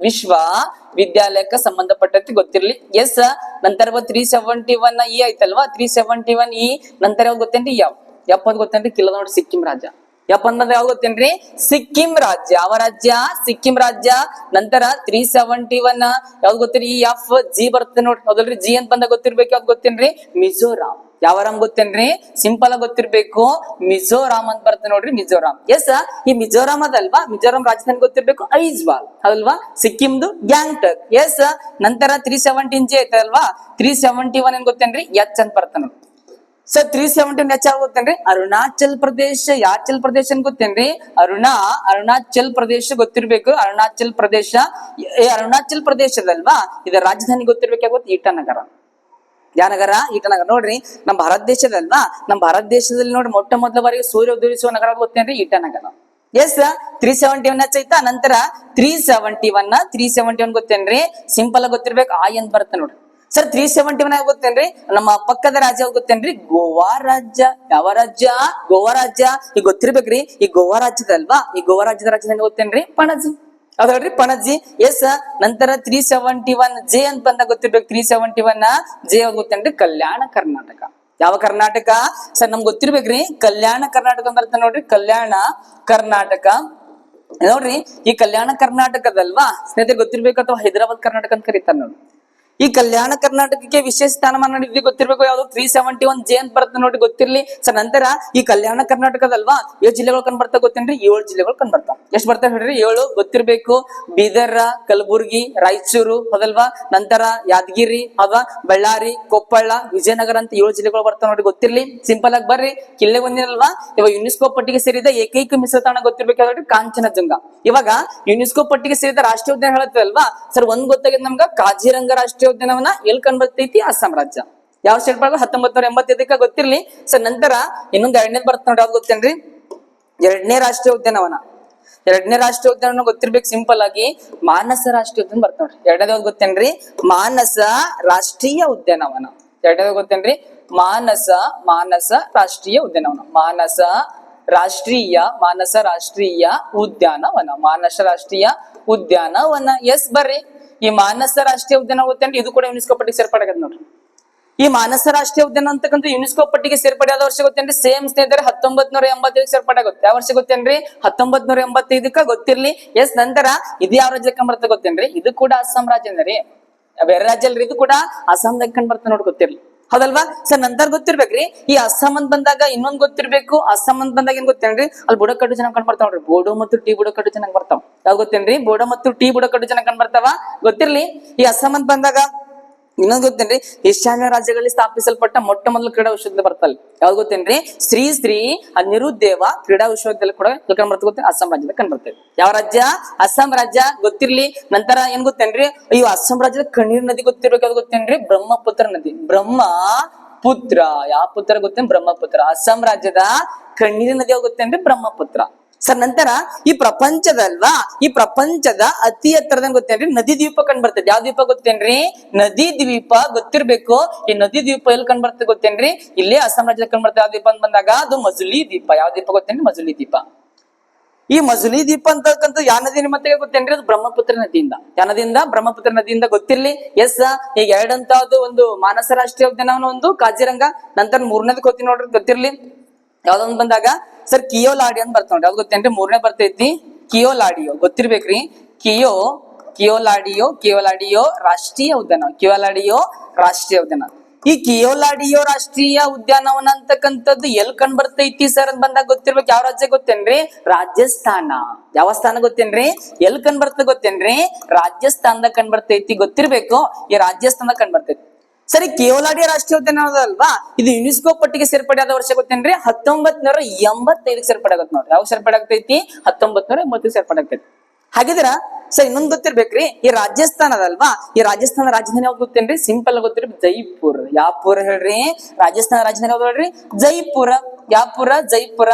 Speaker 1: ವಿಶ್ವವಿದ್ಯಾಲಯಕ್ಕೆ ಸಂಬಂಧಪಟ್ಟಂತೆ ಗೊತ್ತಿರ್ಲಿ. ಎಸ್ ನಂತರ 371 ಈ ಆಯ್ತಲ್ವಾ, 371 ಈ ನಂತರ ಯಾವ್ದು ಗೊತ್ತೇನ್ರಿ ಯಾವ್ದು ಗೊತ್ತೇನ್ರಿ ಕಿಲ್ಲ ನೋಡಿ ಸಿಕ್ಕಿಂ ರಾಜ್ಯ. ಯಾವ್ದು ಗೊತ್ತೇನ್ರಿ ಸಿಕ್ಕಿಂ ರಾಜ್ಯ. ಯಾವ ರಾಜ್ಯ? ಸಿಕ್ಕಿಂ ರಾಜ್ಯ. ನಂತರ 371 ಯಾವ್ದು ಗೊತ್ತೇನ್ರಿ ಈ ಎಫ್ ಜಿ ಬರುತ್ತೆ ನೋಡ್ರಿ, ಹೌದಲ್ರಿ? ಜಿ ಅಂತ ಬಂದಾಗ ಗೊತ್ತಿರ್ಬೇಕು. ಯಾವ್ದು ಗೊತ್ತೇನ್ರಿ ಮಿಜೋರಾಂ. ಯಾವ ರಾಮ್ ಗೊತ್ತೇನ್ರಿ ಸಿಂಪಲ್ ಆಗಿ ಗೊತ್ತಿರ್ಬೇಕು, ಮಿಜೋರಾಂ ಅಂತ ಬರುತ್ತೆ ನೋಡ್ರಿ, ಮಿಜೋರಾಂ. ಎಸ್ ಈ ಮಿಜೋರಾಂ ಅದಲ್ವಾ, ಮಿಜೋರಾಂ ರಾಜಧಾನಿ ಗೊತ್ತಿರ್ಬೇಕು ಐಜ್ವಾಲ್, ಅದಲ್ವಾ? ಸಿಕ್ಕಿಂದು ಗ್ಯಾಂಗ್ಟಕ್. ಎಸ್ ನಂತರ 317 ಜಿ ಐತಲ್ವಾ, 371 ಏನ್ ಗೊತ್ತೇನ್ರಿ ಎಚ್ ಅಂತ ಬರುತ್ತೆ ನೋಡ್ರಿ. ಸರ್ 317 ಎಚ್ ಯಾವ ಗೊತ್ತೇನ್ರಿ ಅರುಣಾಚಲ್ ಪ್ರದೇಶ. ಯಾಚಲ್ ಪ್ರದೇಶ ಅಂತ ಗೊತ್ತೇನ್ರಿ ಅರುಣಾಚಲ್ ಪ್ರದೇಶ ಗೊತ್ತಿರ್ಬೇಕು. ಅರುಣಾಚಲ್ ಪ್ರದೇಶದಲ್ವಾ ಇದರ ರಾಜಧಾನಿ ಗೊತ್ತಿರ್ಬೇಕಾಗುತ್ತೆ ಇಟಾನಗರ. ಯಾನಗರ? ಇಟಾನಗರ. ನೋಡ್ರಿ ನಮ್ಮ ಭಾರತ ದೇಶದಲ್ವಾ, ನಮ್ಮ ಭಾರತ ದೇಶದಲ್ಲಿ ನೋಡಿ ಮೊಟ್ಟ ಮೊದಲ ಬಾರಿಗೆ ಸೂರ್ಯ ಉದಯಿಸುವ ನಗರ ಗೊತ್ತೇನ್ರಿ ಇಟಾನಗರ. ಎಸ್ 371 ಎಚ್ ಐತಾ. ನಂತರ 371 ಗೊತ್ತೇನ್ರಿ ಸಿಂಪಲ್ ಆಗಿ ಗೊತ್ತಿರ್ಬೇಕು ಆಯ್ ಅಂತ ಬರುತ್ತೆ ನೋಡ್ರಿ. ಸರ್ 371 ಗೊತ್ತೇನ್ರಿ ನಮ್ಮ ಪಕ್ಕದ ರಾಜ್ಯ ಗೊತ್ತೇನ್ರಿ ಗೋವಾ ರಾಜ್ಯ. ಯಾವ ರಾಜ್ಯ? ಗೋವಾ ರಾಜ್ಯ. ಈಗ ಗೊತ್ತಿರ್ಬೇಕ್ರಿ ಈ ಗೋವಾ ರಾಜ್ಯದಲ್ವಾ, ಈ ಗೋವಾ ರಾಜ್ಯದ ರಾಜಧಾನಿ ಗೊತ್ತೇನ್ರಿ ಪಣಜಿ, ಹೌದಲ್ರಿ ಪಣಜಿ. ಎಸ್ ನಂತರ 371 ಜೆ ಅಂತ ಬಂದಾಗ ಗೊತ್ತಿರ್ಬೇಕು. 371 ಜೆ ಯಾವ್ದು ಗೊತ್ತೇನ್ರಿ ಕಲ್ಯಾಣ ಕರ್ನಾಟಕ. ಯಾವ ಕರ್ನಾಟಕ? ಸರ್ ನಮ್ಗೆ ಗೊತ್ತಿರ್ಬೇಕ್ರಿ ಕಲ್ಯಾಣ ಕರ್ನಾಟಕ ಅಂತ ಬರುತ್ತೆ ನೋಡ್ರಿ, ಕಲ್ಯಾಣ ಕರ್ನಾಟಕ. ನೋಡ್ರಿ ಈ ಕಲ್ಯಾಣ ಕರ್ನಾಟಕದಲ್ವಾ ಸ್ನೇಹಿತರೆ ಗೊತ್ತಿರ್ಬೇಕು, ಅಥವಾ ಹೈದರಾಬಾದ್ ಕರ್ನಾಟಕ ಅಂತ ಕರೀತಾರೆ ನೋಡಿ. ಈ ಕಲ್ಯಾಣ ಕರ್ನಾಟಕಕ್ಕೆ ವಿಶೇಷ ಸ್ಥಾನಮಾನ ನೀಡಿದ್ದು ಗೊತ್ತಿರ್ಬೇಕು. ಯಾವ್ದು? 371 ಜೆ ಅಂತ ಬರುತ್ತೆ ನೋಡಿ, ಗೊತ್ತಿರ್ಲಿ. ಸರ್ ನಂತರ ಈ ಕಲ್ಯಾಣ ಕರ್ನಾಟಕದಲ್ವಾ 7 ಜಿಲ್ಲೆಗಳು ಕಂಡು ಬರ್ತಾವ ಗೊತ್ತೇನ್ರಿ? 7 ಜಿಲ್ಲೆಗಳು ಕಂಡು ಬರ್ತಾವ. ಎಷ್ಟು ಬರ್ತಾವ ಹೇಳ್ರಿ? 7 ಗೊತ್ತಿರ್ಬೇಕು. ಬೀದರ್, ಕಲಬುರ್ಗಿ, ರಾಯಚೂರು, ಹೌದಲ್ವಾ? ನಂತರ ಯಾದಗಿರಿ, ಹೌದಾ, ಬಳ್ಳಾರಿ, ಕೊಪ್ಪಳ, ವಿಜಯನಗರ ಅಂತ 7 ಜಿಲ್ಲೆಗಳು ಬರ್ತಾವ ನೋಡಿ, ಗೊತ್ತಿರ್ಲಿ. ಸಿಂಪಲ್ ಆಗಿ ಬರ್ರಿ, ಕಿಲ್ಲೆ ಬಂದಿರಲ್ವಾ. ಇವಾಗ ಯುನೆಸ್ಕೋ ಪಟ್ಟಿಗೆ ಸೇರಿದ ಏಕೈಕ ಮಿಶ್ರತಾಣ ಗೊತ್ತಿರ್ಬೇಕಾದ್ರೆ ಕಾಂಚನಜಂಗ. ಇವಾಗ ಯುನೆಸ್ಕೋ ಪಟ್ಟಿಗೆ ಸೇರಿದ ರಾಷ್ಟ್ರೀಯ ಉದ್ಯಾನ ಹೇಳುತ್ತಲ್ವಾ ಸರ್, ಒಂದ್ ಗೊತ್ತಾಗಿದೆ ನಮ್ಗ ಕಾಜಿರಂಗ ರಾಷ್ಟ್ರೀಯ ಉದ್ಯಾನವನ ಎಲ್ಲಿ ಕಂಡು ಬರ್ತೈತಿ? ಅಸ್ಸಾಂ ರಾಜ್ಯ. ಯಾವ ಸ್ಟೇಟ್ ಒಳಗ? 1985 ಗೊತ್ತಿರ್ಲಿ. ಸರ್ ನಂತರ ಇನ್ನೊಂದು 2ನೇದು ಬರ್ತ ನೋಡಿ, ಯಾವ್ದು ಗೊತ್ತೇನ್ರಿ? 2ನೇ ರಾಷ್ಟ್ರೀಯ ಉದ್ಯಾನವನ. 2ನೇ ರಾಷ್ಟ್ರೀಯ ಉದ್ಯಾನವನ ಗೊತ್ತಿರ್ಬೇಕು. ಸಿಂಪಲ್ ಆಗಿ ಮಾನಸ ರಾಷ್ಟ್ರೀಯ ಉದ್ಯಾನ ಬರ್ತ ನೋಡ್ರಿ. 2ನೇದು ಯಾವ್ದು ಗೊತ್ತೇನ್ರಿ? ಮಾನಸ ರಾಷ್ಟ್ರೀಯ ಉದ್ಯಾನವನ. 2ನೇದು ಗೊತ್ತೇನ್ರಿ? ಮಾನಸ ರಾಷ್ಟ್ರೀಯ ಉದ್ಯಾನವನ. ಮಾನಸ ರಾಷ್ಟ್ರೀಯ ಉದ್ಯಾನವನ. ಮಾನಸ ರಾಷ್ಟ್ರೀಯ ಉದ್ಯಾನವನ. ಎಸ್ ಬರ್ರಿ, ಈ ಮಾನಸ ರಾಷ್ಟ್ರೀಯ ಉದ್ಯಾನ ಗೊತ್ತೇನ್ರಿ ಇದು ಕೂಡ ಯುನೆಸ್ಕೋ ಪಟ್ಟಿಗೆ ಸೇರ್ಪಡೆ ಆಗದ್ ನೋಡ್ರಿ. ಈ ಮಾನಸ ರಾಷ್ಟ್ರೀಯ ಉದ್ಯಾನ ಅಂತಕ್ಕಂಥ ಯುನೆಸ್ಕೋ ಪಟ್ಟಿಗೆ ಸೇರ್ಪಡೆ ಆದ ವರ್ಷ ಗೊತ್ತೇನ್ರಿ? ಸೇಮ್ ಸ್ನೇಹಿತರೆ 1985 ಸೇರ್ಪಡೆ ಆಗುತ್ತೆ. ಯಾವ ವರ್ಷ ಗೊತ್ತೇನ್ರಿ? 1985 ಗೊತ್ತಿರ್ಲಿ. ಎಸ್ ನಂತರ ಇದು ಯಾವ ರಾಜ್ಯಕ್ಕೆ ಕಂಡು ಬರ್ತದೆ ಗೊತ್ತೇನ್ರಿ? ಇದು ಕೂಡ ಅಸ್ಸಾಂ ರಾಜ್ಯ ರೀ, ಬೇರೆ ರಾಜ್ಯ ಅಲ್ರಿ, ಇದು ಕೂಡ ಅಸ್ಸಾಂದಾಗ ಕಂಡು ಬರ್ತದೆ ನೋಡಿ, ಗೊತ್ತಿರ್ಲಿ. ಹೌದಲ್ವಾ? ಸರ್ ನಂತರ ಗೊತ್ತಿರ್ಬೇಕ್ರಿ ಈ ಅಸ್ಸಾಂ ಅಂತ ಬಂದಾಗ ಇನ್ನೊಂದ್ ಗೊತ್ತಿರ್ಬೇಕು. ಅಸ್ಸಾಂ ಅಂತ ಬಂದಾಗ ಏನ್ ಗೊತ್ತೇನ್ರಿ? ಅಲ್ಲಿ ಬುಡಕಟ್ಟು ಜನ ಕಂಡು ಬರ್ತಾವ ನೋಡ್ರಿ, ಬೋಡೋ ಮತ್ತು ಟೀ ಬುಡಕಟ್ಟು ಜನ ಬರ್ತಾವ. ಯಾವ್ ಗೊತ್ತೇನ್ರಿ? ಬೋಡೋ ಮತ್ತು ಟೀ ಬುಡಕಟ್ಟು ಜನ ಕಂಡು ಬರ್ತಾವ, ಗೊತ್ತಿರ್ಲಿ. ಈ ಅಸ್ಸಾಂ ಅಂತ ಬಂದಾಗ ಇನ್ನೊಂದ್ ಗೊತ್ತೇನ್ರಿ? ಈಶಾನ್ಯ ರಾಜ್ಯಗಳಲ್ಲಿ ಸ್ಥಾಪಿಸಲ್ಪಟ್ಟ ಮೊಟ್ಟ ಮೊದಲ ಕ್ರೀಡಾ ವಿಶ್ವವಿದ್ಯಾಲಯ ಬರ್ತಲ್ಲ. ಯಾವ್ದು ಗೊತ್ತೇನ್ರಿ? ಶ್ರೀ ಅನಿರುದ್ದೇವ ಕ್ರೀಡಾ ವಿಶ್ವವಿದ್ಯಾಲಯ ಕೂಡ ಕಂಡು ಬರ್ತದೆ, ಗೊತ್ತೇನೆ ಅಸ್ಸಾಂ ರಾಜ್ಯದ ಕಂಡು ಬರ್ತೇವೆ. ಯಾವ ರಾಜ್ಯ? ಅಸ್ಸಾಂ ರಾಜ್ಯ, ಗೊತ್ತಿರ್ಲಿ. ನಂತರ ಏನ್ ಗೊತ್ತೇನ್ರಿ? ಅಯ್ಯೋ ಅಸ್ಸಾಂ ರಾಜ್ಯದ ಕಣ್ಣೀರ್ ನದಿ ಗೊತ್ತಿರ್ಬೇಕು. ಯಾವ್ದು ಗೊತ್ತೇನ್ರಿ? ಬ್ರಹ್ಮಪುತ್ರ ನದಿ. ಬ್ರಹ್ಮಪುತ್ರ. ಯಾವ ಪುತ್ರ ಗೊತ್ತೇನ್? ಬ್ರಹ್ಮಪುತ್ರ. ಅಸ್ಸಾಂ ರಾಜ್ಯದ ಕಣ್ಣೀರಿನ ನದಿ ಯಾವ್ದು ಗೊತ್ತೇನ್ರಿ? ಬ್ರಹ್ಮಪುತ್ರ. ಸರ್ ನಂತರ ಈ ಪ್ರಪಂಚದಲ್ವಾ, ಈ ಪ್ರಪಂಚದ ಅತಿ ಎತ್ತರದ ಗೊತ್ತೇನ್ರಿ? ನದಿ ದ್ವೀಪ ಕಂಡು ಬರ್ತದೆ. ಯಾವ ದ್ವೀಪ ಗೊತ್ತೇನ್ರಿ? ನದಿ ದ್ವೀಪ ಗೊತ್ತಿರ್ಬೇಕು. ಈ ನದಿ ದ್ವೀಪ ಎಲ್ಲಿ ಕಂಡು ಬರ್ತದೆ ಗೊತ್ತೇನ್ರಿ? ಇಲ್ಲೇ ಅಸ್ಸಾಂ ರಾಜ್ಯದಲ್ಲಿ ಕಂಡು ಬರ್ತದೆ. ಯಾವ ದ್ವೀಪ ಅಂತ ಬಂದಾಗ ಅದು ಮಜುಲಿ ದ್ವೀಪ. ಯಾವ ದ್ವೀಪ ಗೊತ್ತೇನ್ರಿ? ಮಜುಲಿ ದ್ವೀಪ. ಈ ಮಜುಲಿ ದ್ವೀಪ ಅಂತಕ್ಕಂಥ ಯಾವ ನದಿ ಮತ್ತೆ ಗೊತ್ತೇನ್ರಿ? ಅದು ಬ್ರಹ್ಮಪುತ್ರ ನದಿಯಿಂದ. ಯಾನದಿಂದ? ಬ್ರಹ್ಮಪುತ್ರ ನದಿಯಿಂದ, ಗೊತ್ತಿರ್ಲಿ. ಎಸ್ ಈಗ ಎರಡಂತದ್ದು, ಒಂದು ಮಾನಸ ರಾಷ್ಟ್ರೀಯ ಉದ್ಯಾನವನ, ಒಂದು ಕಾಜಿರಂಗ. ನಂತರ 3ನೇದು ಗೊತ್ತಿ ನೋಡ್ರಿ, ಗೊತ್ತಿರ್ಲಿ. ಯಾವ್ದೊಂದು ಬಂದಾಗ ಸರ್ ಕಿಯೋಲಾಡಿ ಅಂತ ಬರ್ತ ನೋಡ್ರಿ. ಯಾವ್ದು ಗೊತ್ತೇನ್ರಿ? 3ನೇ ಬರ್ತೈತಿ ಕಿಯೋಲಾಡಿಯೋ, ಗೊತ್ತಿರ್ಬೇಕ್ರಿ. ಕಿಯೋಲಾಡಿಯೋ ರಾಷ್ಟ್ರೀಯ ಉದ್ಯಾನ. ಕಿಯೋಲಾಡಿಯೋ ರಾಷ್ಟ್ರೀಯ ಉದ್ಯಾನ. ಈ ಕಿಯೋಲಾಡಿಯೋ ರಾಷ್ಟ್ರೀಯ ಉದ್ಯಾನವನ ಅಂತಕ್ಕಂಥದ್ದು ಎಲ್ಲಿ ಕಂಡು ಬರ್ತೈತಿ ಸರ್ ಅಂತ ಬಂದಾಗ ಗೊತ್ತಿರ್ಬೇಕು. ಯಾವ ರಾಜ್ಯ ಗೊತ್ತೇನ್ರಿ? ರಾಜಸ್ಥಾನ. ಯಾವ ಸ್ಥಾನ ಗೊತ್ತೇನ್ರಿ? ಎಲ್ಲಿ ಕಂಡು ಬರ್ತದೆ ಗೊತ್ತೇನ್ರಿ? ರಾಜಸ್ಥಾನದಾಗ ಕಂಡು ಬರ್ತೈತಿ, ಗೊತ್ತಿರ್ಬೇಕು. ಈ ರಾಜಸ್ಥಾನದಾಗ ಕಂಡು ಬರ್ತೈತಿ. ಸರಿ, ಕಿಯೋಲಾಡಿಯೋ ರಾಷ್ಟ್ರೀಯ ಉದ್ಯಾನ ಅಲ್ವಾ, ಇದು ಯುನೆಸ್ಕೋ ಪಟ್ಟಿಗೆ ಸೇರ್ಪಡೆ ಆದ ವರ್ಷ ಗೊತ್ತೇನ್ರಿ? 1985 ಸೇರ್ಪಡೆ ಆಗತ್ತೆ ನೋಡ್ರಿ. ಯಾವ ಸೇರ್ಪಡೆ ಆಗ್ತೈತಿ? 1985 ಸೇರ್ಪಡೆ ಆಗ್ತೈತಿ. ಹಾಗಿದ್ರ ಸರ್ ಇನ್ನೊಂದ್ ಗೊತ್ತಿರ್ಬೇಕ್ರಿ, ಈ ರಾಜಸ್ಥಾನದಲ್ವಾ, ಈ ರಾಜಸ್ಥಾನ ರಾಜಧಾನಿ ಯಾವ್ದು ಗೊತ್ತೇನ್ರಿ? ಸಿಂಪಲ್ ಗೊತ್ತಿರಿ, ಜೈಪುರ್. ಯಾಪುರ ಹೇಳ್ರಿ? ರಾಜಸ್ಥಾನ ರಾಜಧಾನಿ ಯಾವ್ದು ಹೇಳ್ರಿ? ಜೈಪುರ. ಯಾಪುರ? ಜೈಪುರ.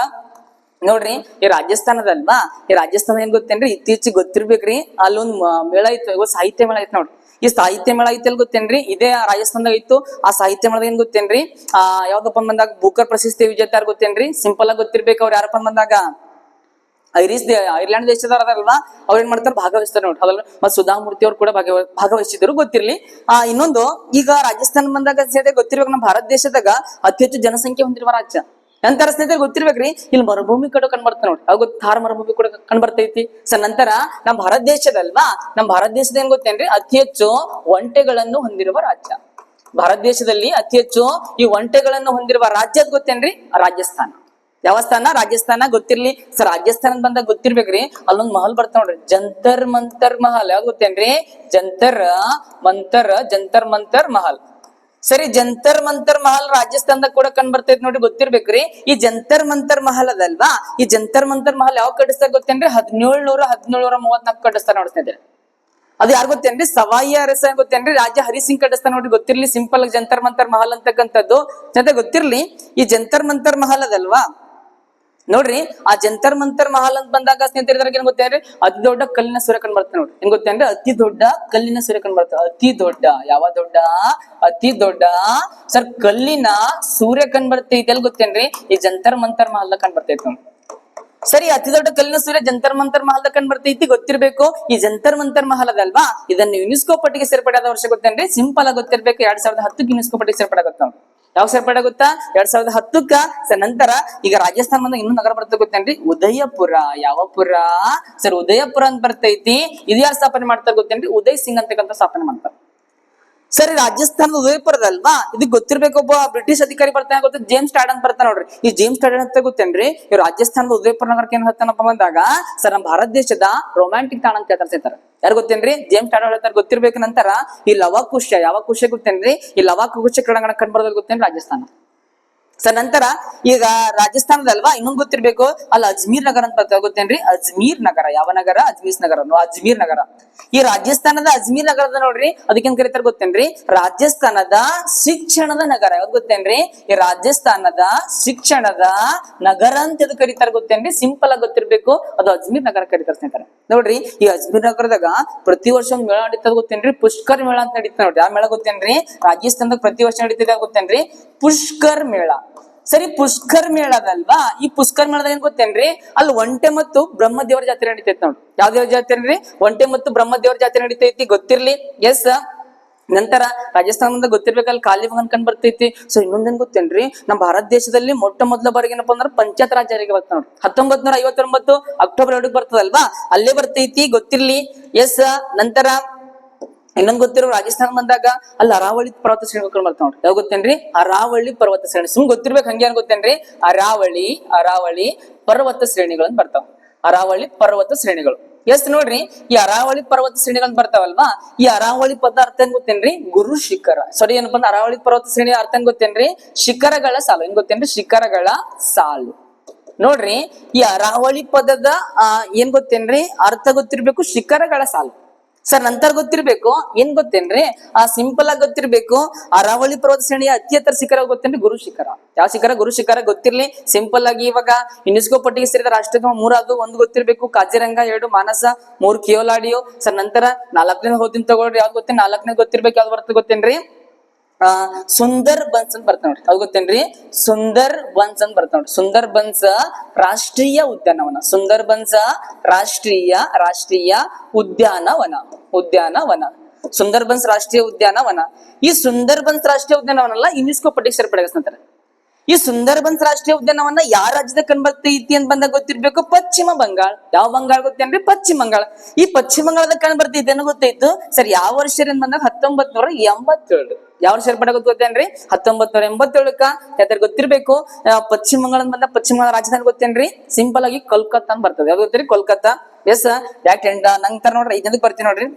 Speaker 1: ನೋಡ್ರಿ ಈ ರಾಜಸ್ಥಾನದಲ್ವಾ, ಈ ರಾಜಸ್ಥಾನ ಏನ್ ಗೊತ್ತೇನ್ರಿ, ಇತ್ತೀಚಿಗೆ ಗೊತ್ತಿರ್ಬೇಕ್ರಿ, ಅಲ್ಲೊಂದ್ ಮೇಳ ಇತ್ತು, ಇವತ್ತು ಸಾಹಿತ್ಯ ಮೇಳ ಐತ್ ನೋಡ್ರಿ. ಈ ಸಾಹಿತ್ಯ ಮೇಳ ಐತಿ ಅಲ್ಲಿ ಗೊತ್ತೇನ್ರಿ, ಇದೇ ರಾಜಸ್ಥಾನದಾಗ ಇತ್ತು. ಆ ಸಾಹಿತ್ಯ ಮೇಳದ ಏನ್ ಗೊತ್ತೇನ್ರಿ, ಯಾವ್ದಪ್ಪ ಬಂದಾಗ ಬೂಕರ್ ಪ್ರಶಸ್ತಿ ವಿಜೇತಾರ ಗೊತ್ತೇನ್ರಿ, ಸಿಂಪಲ್ ಆಗಿ ಗೊತ್ತಿರ್ಬೇಕು. ಅವ್ರು ಯಾರಪ್ಪ ಬಂದಾಗ ಐರ್ಲೆಂಡ್ ದೇಶದವರಲ್ವಾ, ಅವ್ರ ಏನ್ ಮಾಡ್ತಾರೆ, ಭಾಗವಹಿಸ್ತಾರೆ ನೋಡ್ರಿ. ಅದ್ರಲ್ಲಿ ಮತ್ತೆ ಸುಧಾಮೂರ್ತಿ ಅವ್ರು ಕೂಡ ಭಾಗವಹಿಸಿದ್ರು, ಗೊತ್ತಿರ್ಲಿ. ಇನ್ನೊಂದು, ಈಗ ರಾಜಸ್ಥಾನ ಬಂದಾಗ ಗೊತ್ತಿರ್ಬೇಕು, ನಮ್ಮ ಭಾರತ ದೇಶದಾಗ ಅತಿ ಹೆಚ್ಚು ಜನಸಂಖ್ಯೆ ಹೊಂದಿರುವ ರಾಜ್ಯ. ನಂತರ ಸ್ನೇಹಿತರೆ ಗೊತ್ತಿರ್ಬೇಕ್ರಿ, ಇಲ್ಲಿ ಮರುಭೂಮಿ ಕೂಡ ಕಂಡ್ಬರ್ತ ನೋಡ್ರಿ, ಅವಾಗ ಥಾರ್ ಮರುಭೂಮಿ ಕೂಡ ಕಂಡ್ಬರ್ತೈತಿ. ಸೊ ನಂತರ ನಮ್ಮ ಭಾರತ ದೇಶದಲ್ವಾ, ನಮ್ಮ ಭಾರತ ದೇಶದ ಏನ್ ಗೊತ್ತೇನ್ರಿ, ಅತಿ ಹೆಚ್ಚು ಒಂಟೆಗಳನ್ನು ಹೊಂದಿರುವ ರಾಜ್ಯ. ಭಾರತ ದೇಶದಲ್ಲಿ ಅತಿ ಹೆಚ್ಚು ಈ ಒಂಟೆಗಳನ್ನು ಹೊಂದಿರುವ ರಾಜ್ಯ ಗೊತ್ತೇನ್ರಿ, ರಾಜಸ್ಥಾನ. ಯಾವ ಸ್ಥಾನ, ರಾಜಸ್ಥಾನ. ಗೊತ್ತಿರ್ಲಿ. ಸರ್ ರಾಜಸ್ಥಾನ ಬಂದಾಗ ಗೊತ್ತಿರ್ಬೇಕ್ರಿ, ಅಲ್ಲೊಂದ್ ಮಹಲ್ ಬರ್ತಾವ ನೋಡ್ರಿ, ಜಂತರ್ ಮಂತರ್ ಮಹಲ್. ಯಾವ್ದು ಗೊತ್ತೇನ್ರಿ, ಜಂತರ್ ಮಂತರ್ ಮಹಲ್. ಸರಿ, ಜಂತರ್ ಮಂತರ್ ಮಹಲ್ ರಾಜಸ್ಥಾನದಾಗ ಕೂಡ ಕಂಡ್ ಬರ್ತೈತಿ ನೋಡ್ರಿ, ಗೊತ್ತಿರ್ಬೇಕ್ರಿ. ಈ ಜಂತರ್ ಮಂತರ್ ಮಹಲ್ ಅದಲ್ವಾ, ಈ ಜಂತರ್ ಮಂತರ್ ಮಹಲ್ ಯಾವ ಕಟ್ಟಿಸ್ತಾರ ಗೊತ್ತೇನ್ರಿ, 1734 ಕಟ್ಟಿಸ್ತಾರ ನೋಡ್ತಿದ್ರೆ. ಅದು ಯಾರು ಗೊತ್ತೇನ್ರಿ, ಸವಾಯಿ ಅರಸ ಗೊತ್ತೇನ್ರಿ, ರಾಜ ಹರಿಸಿಂಗ್ ಕಟ್ಟಿಸ್ತಾರ ನೋಡ್ರಿ, ಗೊತ್ತಿರ್ಲಿ. ಸಿಂಪಲ್ ಆಗಿ ಜಂತರ್ ಮಂತರ್ ಮಹಲ್ ಅಂತಕ್ಕಂಥದ್ದು ಜೊತೆ ಗೊತ್ತಿರ್ಲಿ. ಈ ಜಂತರ್ ಮಂತರ್ ಮಹಲ್ ಅದಲ್ವಾ, ನೋಡ್ರಿ, ಆ ಜಂತರ್ ಮಂತರ್ ಮಹಲ್ ಅಂತ ಬಂದಾಗ ಸ್ನೇಹಿತರೆ ಏನ್ ಗೊತ್ತೇನ್ರಿ, ಅತಿ ದೊಡ್ಡ ಕಲ್ಲಿನ ಸೂರ್ಯ ಕಂಡ್ ಬರ್ತೇನೆ ನೋಡ್ರಿ. ಏನ್ ಗೊತ್ತೇನ್ರಿ, ಅತಿ ದೊಡ್ಡ ಕಲ್ಲಿನ ಸೂರ್ಯ ಕಂಡ್ ಬರ್ತೇವೆ. ಅತಿ ದೊಡ್ಡ, ಯಾವ ದೊಡ್ಡ, ಅತಿ ದೊಡ್ಡ ಸರ್ ಕಲ್ಲಿನ ಸೂರ್ಯ ಕಂಡ್ ಬರ್ತೈತಿ. ಎಲ್ಲಿ ಗೊತ್ತೇನ್ರಿ, ಈ ಜಂತರ್ ಮಂತರ್ ಮಹಲ್ ಕಂಡ್ ಬರ್ತೈತಿ ನೋಡ್ರಿ. ಸರಿ, ಅತಿ ದೊಡ್ಡ ಕಲ್ಲಿನ ಸೂರ್ಯ ಜಂತರ್ ಮಂತರ್ ಮಹಲ್ ಕಂಡ್ ಬರ್ತೈತಿ, ಗೊತ್ತಿರ್ಬೇಕು. ಈ ಜಂತರ್ ಮಂತರ್ ಮಹಲ್ ಅದಲ್ವಾ, ಇದನ್ನು ಯುನೆಸ್ಕೋ ಪಟ್ಟಿಗೆ ಸೇರ್ಪಡೆಯಾದ ವರ್ಷ ಗೊತ್ತೇನ್ರಿ, ಸಿಂಪಲ್ ಆಗಿ ಗೊತ್ತಿರ್ಬೇಕು. 2010 ಯುನೆಸ್ಕೋ ಪಟ್ಟಿಗೆ ಸೇರ್ಪಡೆ ಆಗುತ್ತ. ಯಾವ ಸೇರ್ಪಡೆ ಆಗುತ್ತಾ, 2010. ನಂತರ ಈಗ ರಾಜಸ್ಥಾನ ಬಂದಾಗ ಇನ್ನೊಂದು ನಗರ ಬರ್ತದೆ ಗೊತ್ತೇನ್ರಿ, ಉದಯಪುರ. ಯಾವ ಪುರ ಸರ್, ಉದಯಪುರ ಅಂತ ಬರ್ತೈತಿ. ಇದು ಯಾರು ಸ್ಥಾಪನೆ ಮಾಡ್ತಾರೆ ಗೊತ್ತೇನ್ರಿ, ಉದಯ್ ಸಿಂಗ್ ಅಂತಕ್ಕಂಥ ಸ್ಥಾಪನೆ ಮಾಡ್ತಾರೆ. ಸರಿ, ರಾಜಸ್ಥಾನದ ಉದಯಪುರದಲ್ವಾ, ಇದಕ್ ಗೊತ್ತಿರ್ಬೇಕು. ಒಬ್ಬ ಬ್ರಿಟಿಷ್ ಅಧಿಕಾರಿ ಬರ್ತಾನೆ, ಗೊತ್ತ, ಜೇಮ್ಸ್ ಟಾಡ್ ಅಂತ ಬರ್ತಾನೆ ನೋಡ್ರಿ. ಈ ಜೇಮ್ಸ್ ಟಾಡ್ ಅಂತ ಗೊತ್ತೇನ್ರಿ, ಈ ರಾಜಸ್ಥಾನದ ಉದಯಪುರ ನಗರಕ್ಕೆ ಏನ್ ಹೇಳ್ತಾನಪ್ಪ ಬಂದಾಗ, ಸರ್ ನಮ್ಮ ಭಾರತ ದೇಶದ ರೊಮ್ಯಾಂಟಿಕ್ ತಾಣ ಅಂತ ಹೇಳ್ತಾರೆ. ಯಾರು ಗೊತ್ತೇನ್ರಿ, ಜೇಮ್ಸ್ ಟಾಡ್ ಹೇಳ್ತಾರೆ, ಗೊತ್ತಿರ್ಬೇಕು. ನಂತರ ಈ ಲವಕುಶ, ಯಾವ ಕುಶ ಗೊತ್ತೇನ್ರಿ, ಈ ಲವಕುಶ ಕ್ರೀಡಾಂಗಣ ಕಂಡು ಬರೋದು ಗೊತ್ತೇನ್ರಿ, ರಾಜಸ್ಥಾನ. ಸರ್ ನಂತರ ಈಗ ರಾಜಸ್ಥಾನದಲ್ವಾ, ಇನ್ನೊಂದು ಗೊತ್ತಿರ್ಬೇಕು, ಅಲ್ಲಿ ಅಜ್ಮೀರ್ ನಗರ ಅಂತ ಬರ್ತದೆ, ಗೊತ್ತೇನ್ರಿ, ಅಜ್ಮೀರ್ ನಗರ. ಯಾವ ನಗರ, ಅಜ್ಮೀರ್ ನಗರ. ಈ ರಾಜಸ್ಥಾನದ ಅಜ್ಮೀರ್ ನಗರದ ನೋಡ್ರಿ, ಅದಕ್ಕೇನ್ ಕರೀತಾರೆ ಗೊತ್ತೇನ್ರಿ, ರಾಜಸ್ಥಾನದ ಶಿಕ್ಷಣದ ನಗರ. ಯಾವ್ದು ಗೊತ್ತೇನ್ರಿ, ಈ ರಾಜಸ್ಥಾನದ ಶಿಕ್ಷಣದ ನಗರ ಅಂತ ಎದು ಕರೀತಾರೆ ಗೊತ್ತೇನ್ರಿ, ಸಿಂಪಲ್ ಆಗಿ ಗೊತ್ತಿರ್ಬೇಕು, ಅದು ಅಜ್ಮೀರ್ ನಗರ ಕರೀತಾರೆ ಸ್ನೇಹಿತರೆ. ನೋಡ್ರಿ, ಈ ಅಜ್ಮೀರ್ ನಗರದಾಗ ಪ್ರತಿ ವರ್ಷ ಒಂದು ಮೇಳ ನಡೀತದ ಗೊತ್ತೇನ್ರಿ, ಪುಷ್ಕರ್ ಮೇಳ ಅಂತ ನಡೀತದೆ ನೋಡ್ರಿ. ಆ ಮೇಳ ಗೊತ್ತೇನ್ರಿ, ರಾಜಸ್ಥಾನದಾಗ ಪ್ರತಿ ವರ್ಷ ನಡೀತಿದೆ ಗೊತ್ತೇನ್ರಿ, ಪುಷ್ಕರ್ ಮೇಳ. ಸರಿ, ಪುಷ್ಕರ್ ಮೇಳದಲ್ವಾ, ಈ ಪುಷ್ಕರ್ ಮೇಳದ ಏನ್ ಗೊತ್ತೇನ್ರಿ, ಅಲ್ಲಿ ಒಂಟೆ ಮತ್ತು ಬ್ರಹ್ಮದೇವರ ಜಾತ್ರೆ ನಡೀತೈತಿ ನೋಡ್ರಿ. ಯಾವ ದೇವರ ಜಾತ್ರೆ ಅನ್ರಿ, ಒಂಟೆ ಮತ್ತು ಬ್ರಹ್ಮದೇವರ ಜಾತ್ರೆ ನಡೀತೈತಿ, ಗೊತ್ತಿರ್ಲಿ. ಎಸ್. ನಂತರ ರಾಜಸ್ಥಾನದಿಂದ ಗೊತ್ತಿರ್ಬೇಕಲ್ಲಿ ಕಾಲಿಬಂಗನ್ ಕಂಡ್ ಬರ್ತೈತಿ. ಸೊ ಇನ್ನೊಂದೇನ್ ಗೊತ್ತೇನ್ರಿ, ನಮ್ಮ ಭಾರತ ದೇಶದಲ್ಲಿ ಮೊಟ್ಟ ಮೊದಲ ಬಾರಿಗೆ ಏನಪ್ಪಾ ಅಂದ್ರೆ ಪಂಚಾಯತ್ ರಾಜ್ ಜಾರಿಗೆ ಬರ್ತ ನೋಡ್ರಿ. 1959 ಅಕ್ಟೋಬರ್ 2 ಬರ್ತದಲ್ವಾ, ಅಲ್ಲೇ ಬರ್ತೈತಿ, ಗೊತ್ತಿರ್ಲಿ. ಎಸ್. ನಂತರ ಇನ್ನೊಂದ್ ಗೊತ್ತಿರೋ, ರಾಜಸ್ಥಾನ ಬಂದಾಗ ಅಲ್ಲಿ ಅರಾವಳಿ ಪರ್ವತ ಶ್ರೇಣಿಗಳು ಬರ್ತಾವ ನೋಡ್ರಿ. ಯಾವ ಗೊತ್ತೇನ್ರಿ, ಅರಾವಳಿ ಪರ್ವತ ಶ್ರೇಣಿ. ಸುಮ್ ಗೊತ್ತಿರ್ಬೇಕು, ಹಂಗೆ ಏನ್ ಗೊತ್ತೇನ್ರಿ, ಅರಾವಳಿ ಪರ್ವತ ಶ್ರೇಣಿಗಳನ್ನ ಬರ್ತಾವ. ಅರಾವಳಿ ಪರ್ವತ ಶ್ರೇಣಿಗಳು. ಎಸ್. ನೋಡ್ರಿ, ಈ ಅರಾವಳಿ ಪರ್ವತ ಶ್ರೇಣಿಗಳನ್ನ ಬರ್ತಾವಲ್ವಾ, ಈ ಅರಾವಳಿ ಪದ ಅರ್ಥ ಏನ್ ಗೊತ್ತೇನ್ರಿ, ಗುರು ಶಿಖರ. ಸರಿ, ಏನಪ್ಪಾ ಅಂದ್ರೆ ಅರಾವಳಿ ಪರ್ವತ ಶ್ರೇಣಿ ಅರ್ಥ ಏನ್ ಗೊತ್ತೇನ್ರಿ, ಶಿಖರಗಳ ಸಾಲು. ಏನ್ ಗೊತ್ತೇನ್ರಿ, ಶಿಖರಗಳ ಸಾಲು. ನೋಡ್ರಿ, ಈ ಅರಾವಳಿ ಪದದ ಏನ್ ಗೊತ್ತೇನ್ರಿ, ಅರ್ಥ ಗೊತ್ತಿರ್ಬೇಕು, ಶಿಖರಗಳ ಸಾಲು. ಸರ್ ನಂತರ ಗೊತ್ತಿರ್ಬೇಕು, ಏನ್ ಗೊತ್ತೇನ್ರಿ, ಸಿಂಪಲ್ ಆಗಿ ಗೊತ್ತಿರ್ಬೇಕು, ಅರಾವಳಿ ಪರ್ವತ ಶ್ರೇಣಿಯ ಅತಿ ಎತ್ತರ ಶಿಖರ ಗೊತ್ತೇನ್ರಿ, ಗುರು ಶಿಖರ. ಯಾವ ಶಿಖರ, ಗುರು ಶಿಖರ. ಗೊತ್ತಿರ್ಲಿ. ಸಿಂಪಲ್ ಆಗಿ ಇವಾಗ ಯುನೆಸ್ಕೋ ಪಟ್ಟಿಗೆ ಸೇರಿದ ರಾಷ್ಟ್ರಧಾಮ 3 ಅದು. ಒಂದು ಗೊತ್ತಿರ್ಬೇಕು, ಕಾಜಿರಂಗ. 2 ಮಾನಸ. 3 ಕಿಯೋಲಾಡಿಯೋ. ಸರ್ ನಂತರ 4ನೇ ಹೋದಿನ ತಗೊಳ್ರಿ, ಯಾವ್ದು ಗೊತ್ತೇನ್, 4ನೇ ಗೊತ್ತಿರ್ಬೇಕು, ಯಾವ್ದು ಬರ್ತದೆ ಗೊತ್ತೇನ್ರಿ, ಸುಂದರ್ ಬನ್ಸ್ ಅಂತ ಬರ್ತಾವ ನೋಡ್ರಿ. ಅದು ಗೊತ್ತೇನ್ರಿ, ಸುಂದರ್ ಬನ್ಸ್ ಅಂತ ಬರ್ತಾವ ನೋಡ್ರಿ. ಸುಂದರ್ ಬನ್ಸ್ ರಾಷ್ಟ್ರೀಯ ಉದ್ಯಾನವನ. ಸುಂದರ್ ಬನ್ಸ್ ರಾಷ್ಟ್ರೀಯ ಉದ್ಯಾನವನ. ಸುಂದರ್ ಬನ್ಸ್ ರಾಷ್ಟ್ರೀಯ ಉದ್ಯಾನವನ. ಈ ಸುಂದರ್ ಬನ್ಸ್ ರಾಷ್ಟ್ರೀಯ ಉದ್ಯಾನವನ ಯುನೆಸ್ಕೋ ಪಟ್ಟಿಗೆ ಸೇರ್ಪಡೆಗೊಳಿಸ್ತಾರೆ. ಈ ಸುಂದರ್ ಬನ್ಸ್ ರಾಷ್ಟ್ರೀಯ ಉದ್ಯಾನವನ ಯಾವ ರಾಜ್ಯದ ಕಂಡ್ಬರ್ತೈತಿ ಅಂತ ಬಂದಾಗ ಗೊತ್ತಿರ್ಬೇಕು, ಪಶ್ಚಿಮ ಬಂಗಾಳ. ಯಾವ ಬಂಗಾಳ ಗೊತ್ತೇನ್ರಿ, ಪಶ್ಚಿಮ ಬಂಗಾಳ. ಈ ಪಶ್ಚಿಮ ಬಂಗಾಳದ ಕಂಡು ಬರ್ತೈತಿ ಏನೋ ಗೊತ್ತಾಯ್ತು. ಸರ್ ಯಾವ ವರ್ಷ ಬಂದಾಗ 1987. ಯಾವ ವರ್ಷ ಸೇರ್ಪಡೆ ಗೊತ್ತೇನ್ರಿ, 1987. ಗೊತ್ತಿರ್ಬೇಕು. ಪಶ್ಚಿಮ ಬಂಗಾಳ ಬಂದ ಪಶ್ಚಿಮ ಬಂಗಾಳ ರಾಜಧಾನಿ ಗೊತ್ತೇನ್ರಿ, ಸಿಂಪಲ್ ಆಗಿ ಕೋಲ್ಕತ್ತಾ ಅಂತ ಬರ್ತದೆ. ಯಾವ್ದು ಗೊತ್ತಿರಿ, ಕೋಲ್ಕತ್ತಾ. ಎಸ್. ಯಾಕೆ ನಂತರ ನೋಡ್ರಿ 5ನೇದಕ್ಕೆ ಬರ್ತೀನಿ ನೋಡ್ರಿ.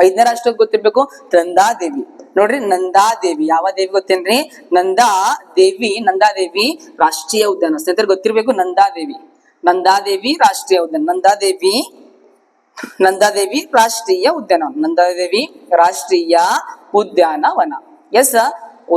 Speaker 1: 5ನೇ ರಾಷ್ಟ್ರ ಗೊತ್ತಿರ್ಬೇಕು, ನಂದಾದೇವಿ. ನೋಡ್ರಿ, ನಂದಾದೇವಿ. ಯಾವ ದೇವಿ ಗೊತ್ತೇನ್ರಿ, ನಂದಾದೇವಿ ರಾಷ್ಟ್ರೀಯ ಉದ್ಯಾನ. ಸ್ನೇಹಿತರೆ ಗೊತ್ತಿರ್ಬೇಕು, ನಂದಾದೇವಿ ರಾಷ್ಟ್ರೀಯ ಉದ್ಯಾನ. ನಂದಾದೇವಿ ರಾಷ್ಟ್ರೀಯ ಉದ್ಯಾನವನ. ನಂದಾದೇವಿ ರಾಷ್ಟ್ರೀಯ ಉದ್ಯಾನವನ. ಎಸ್.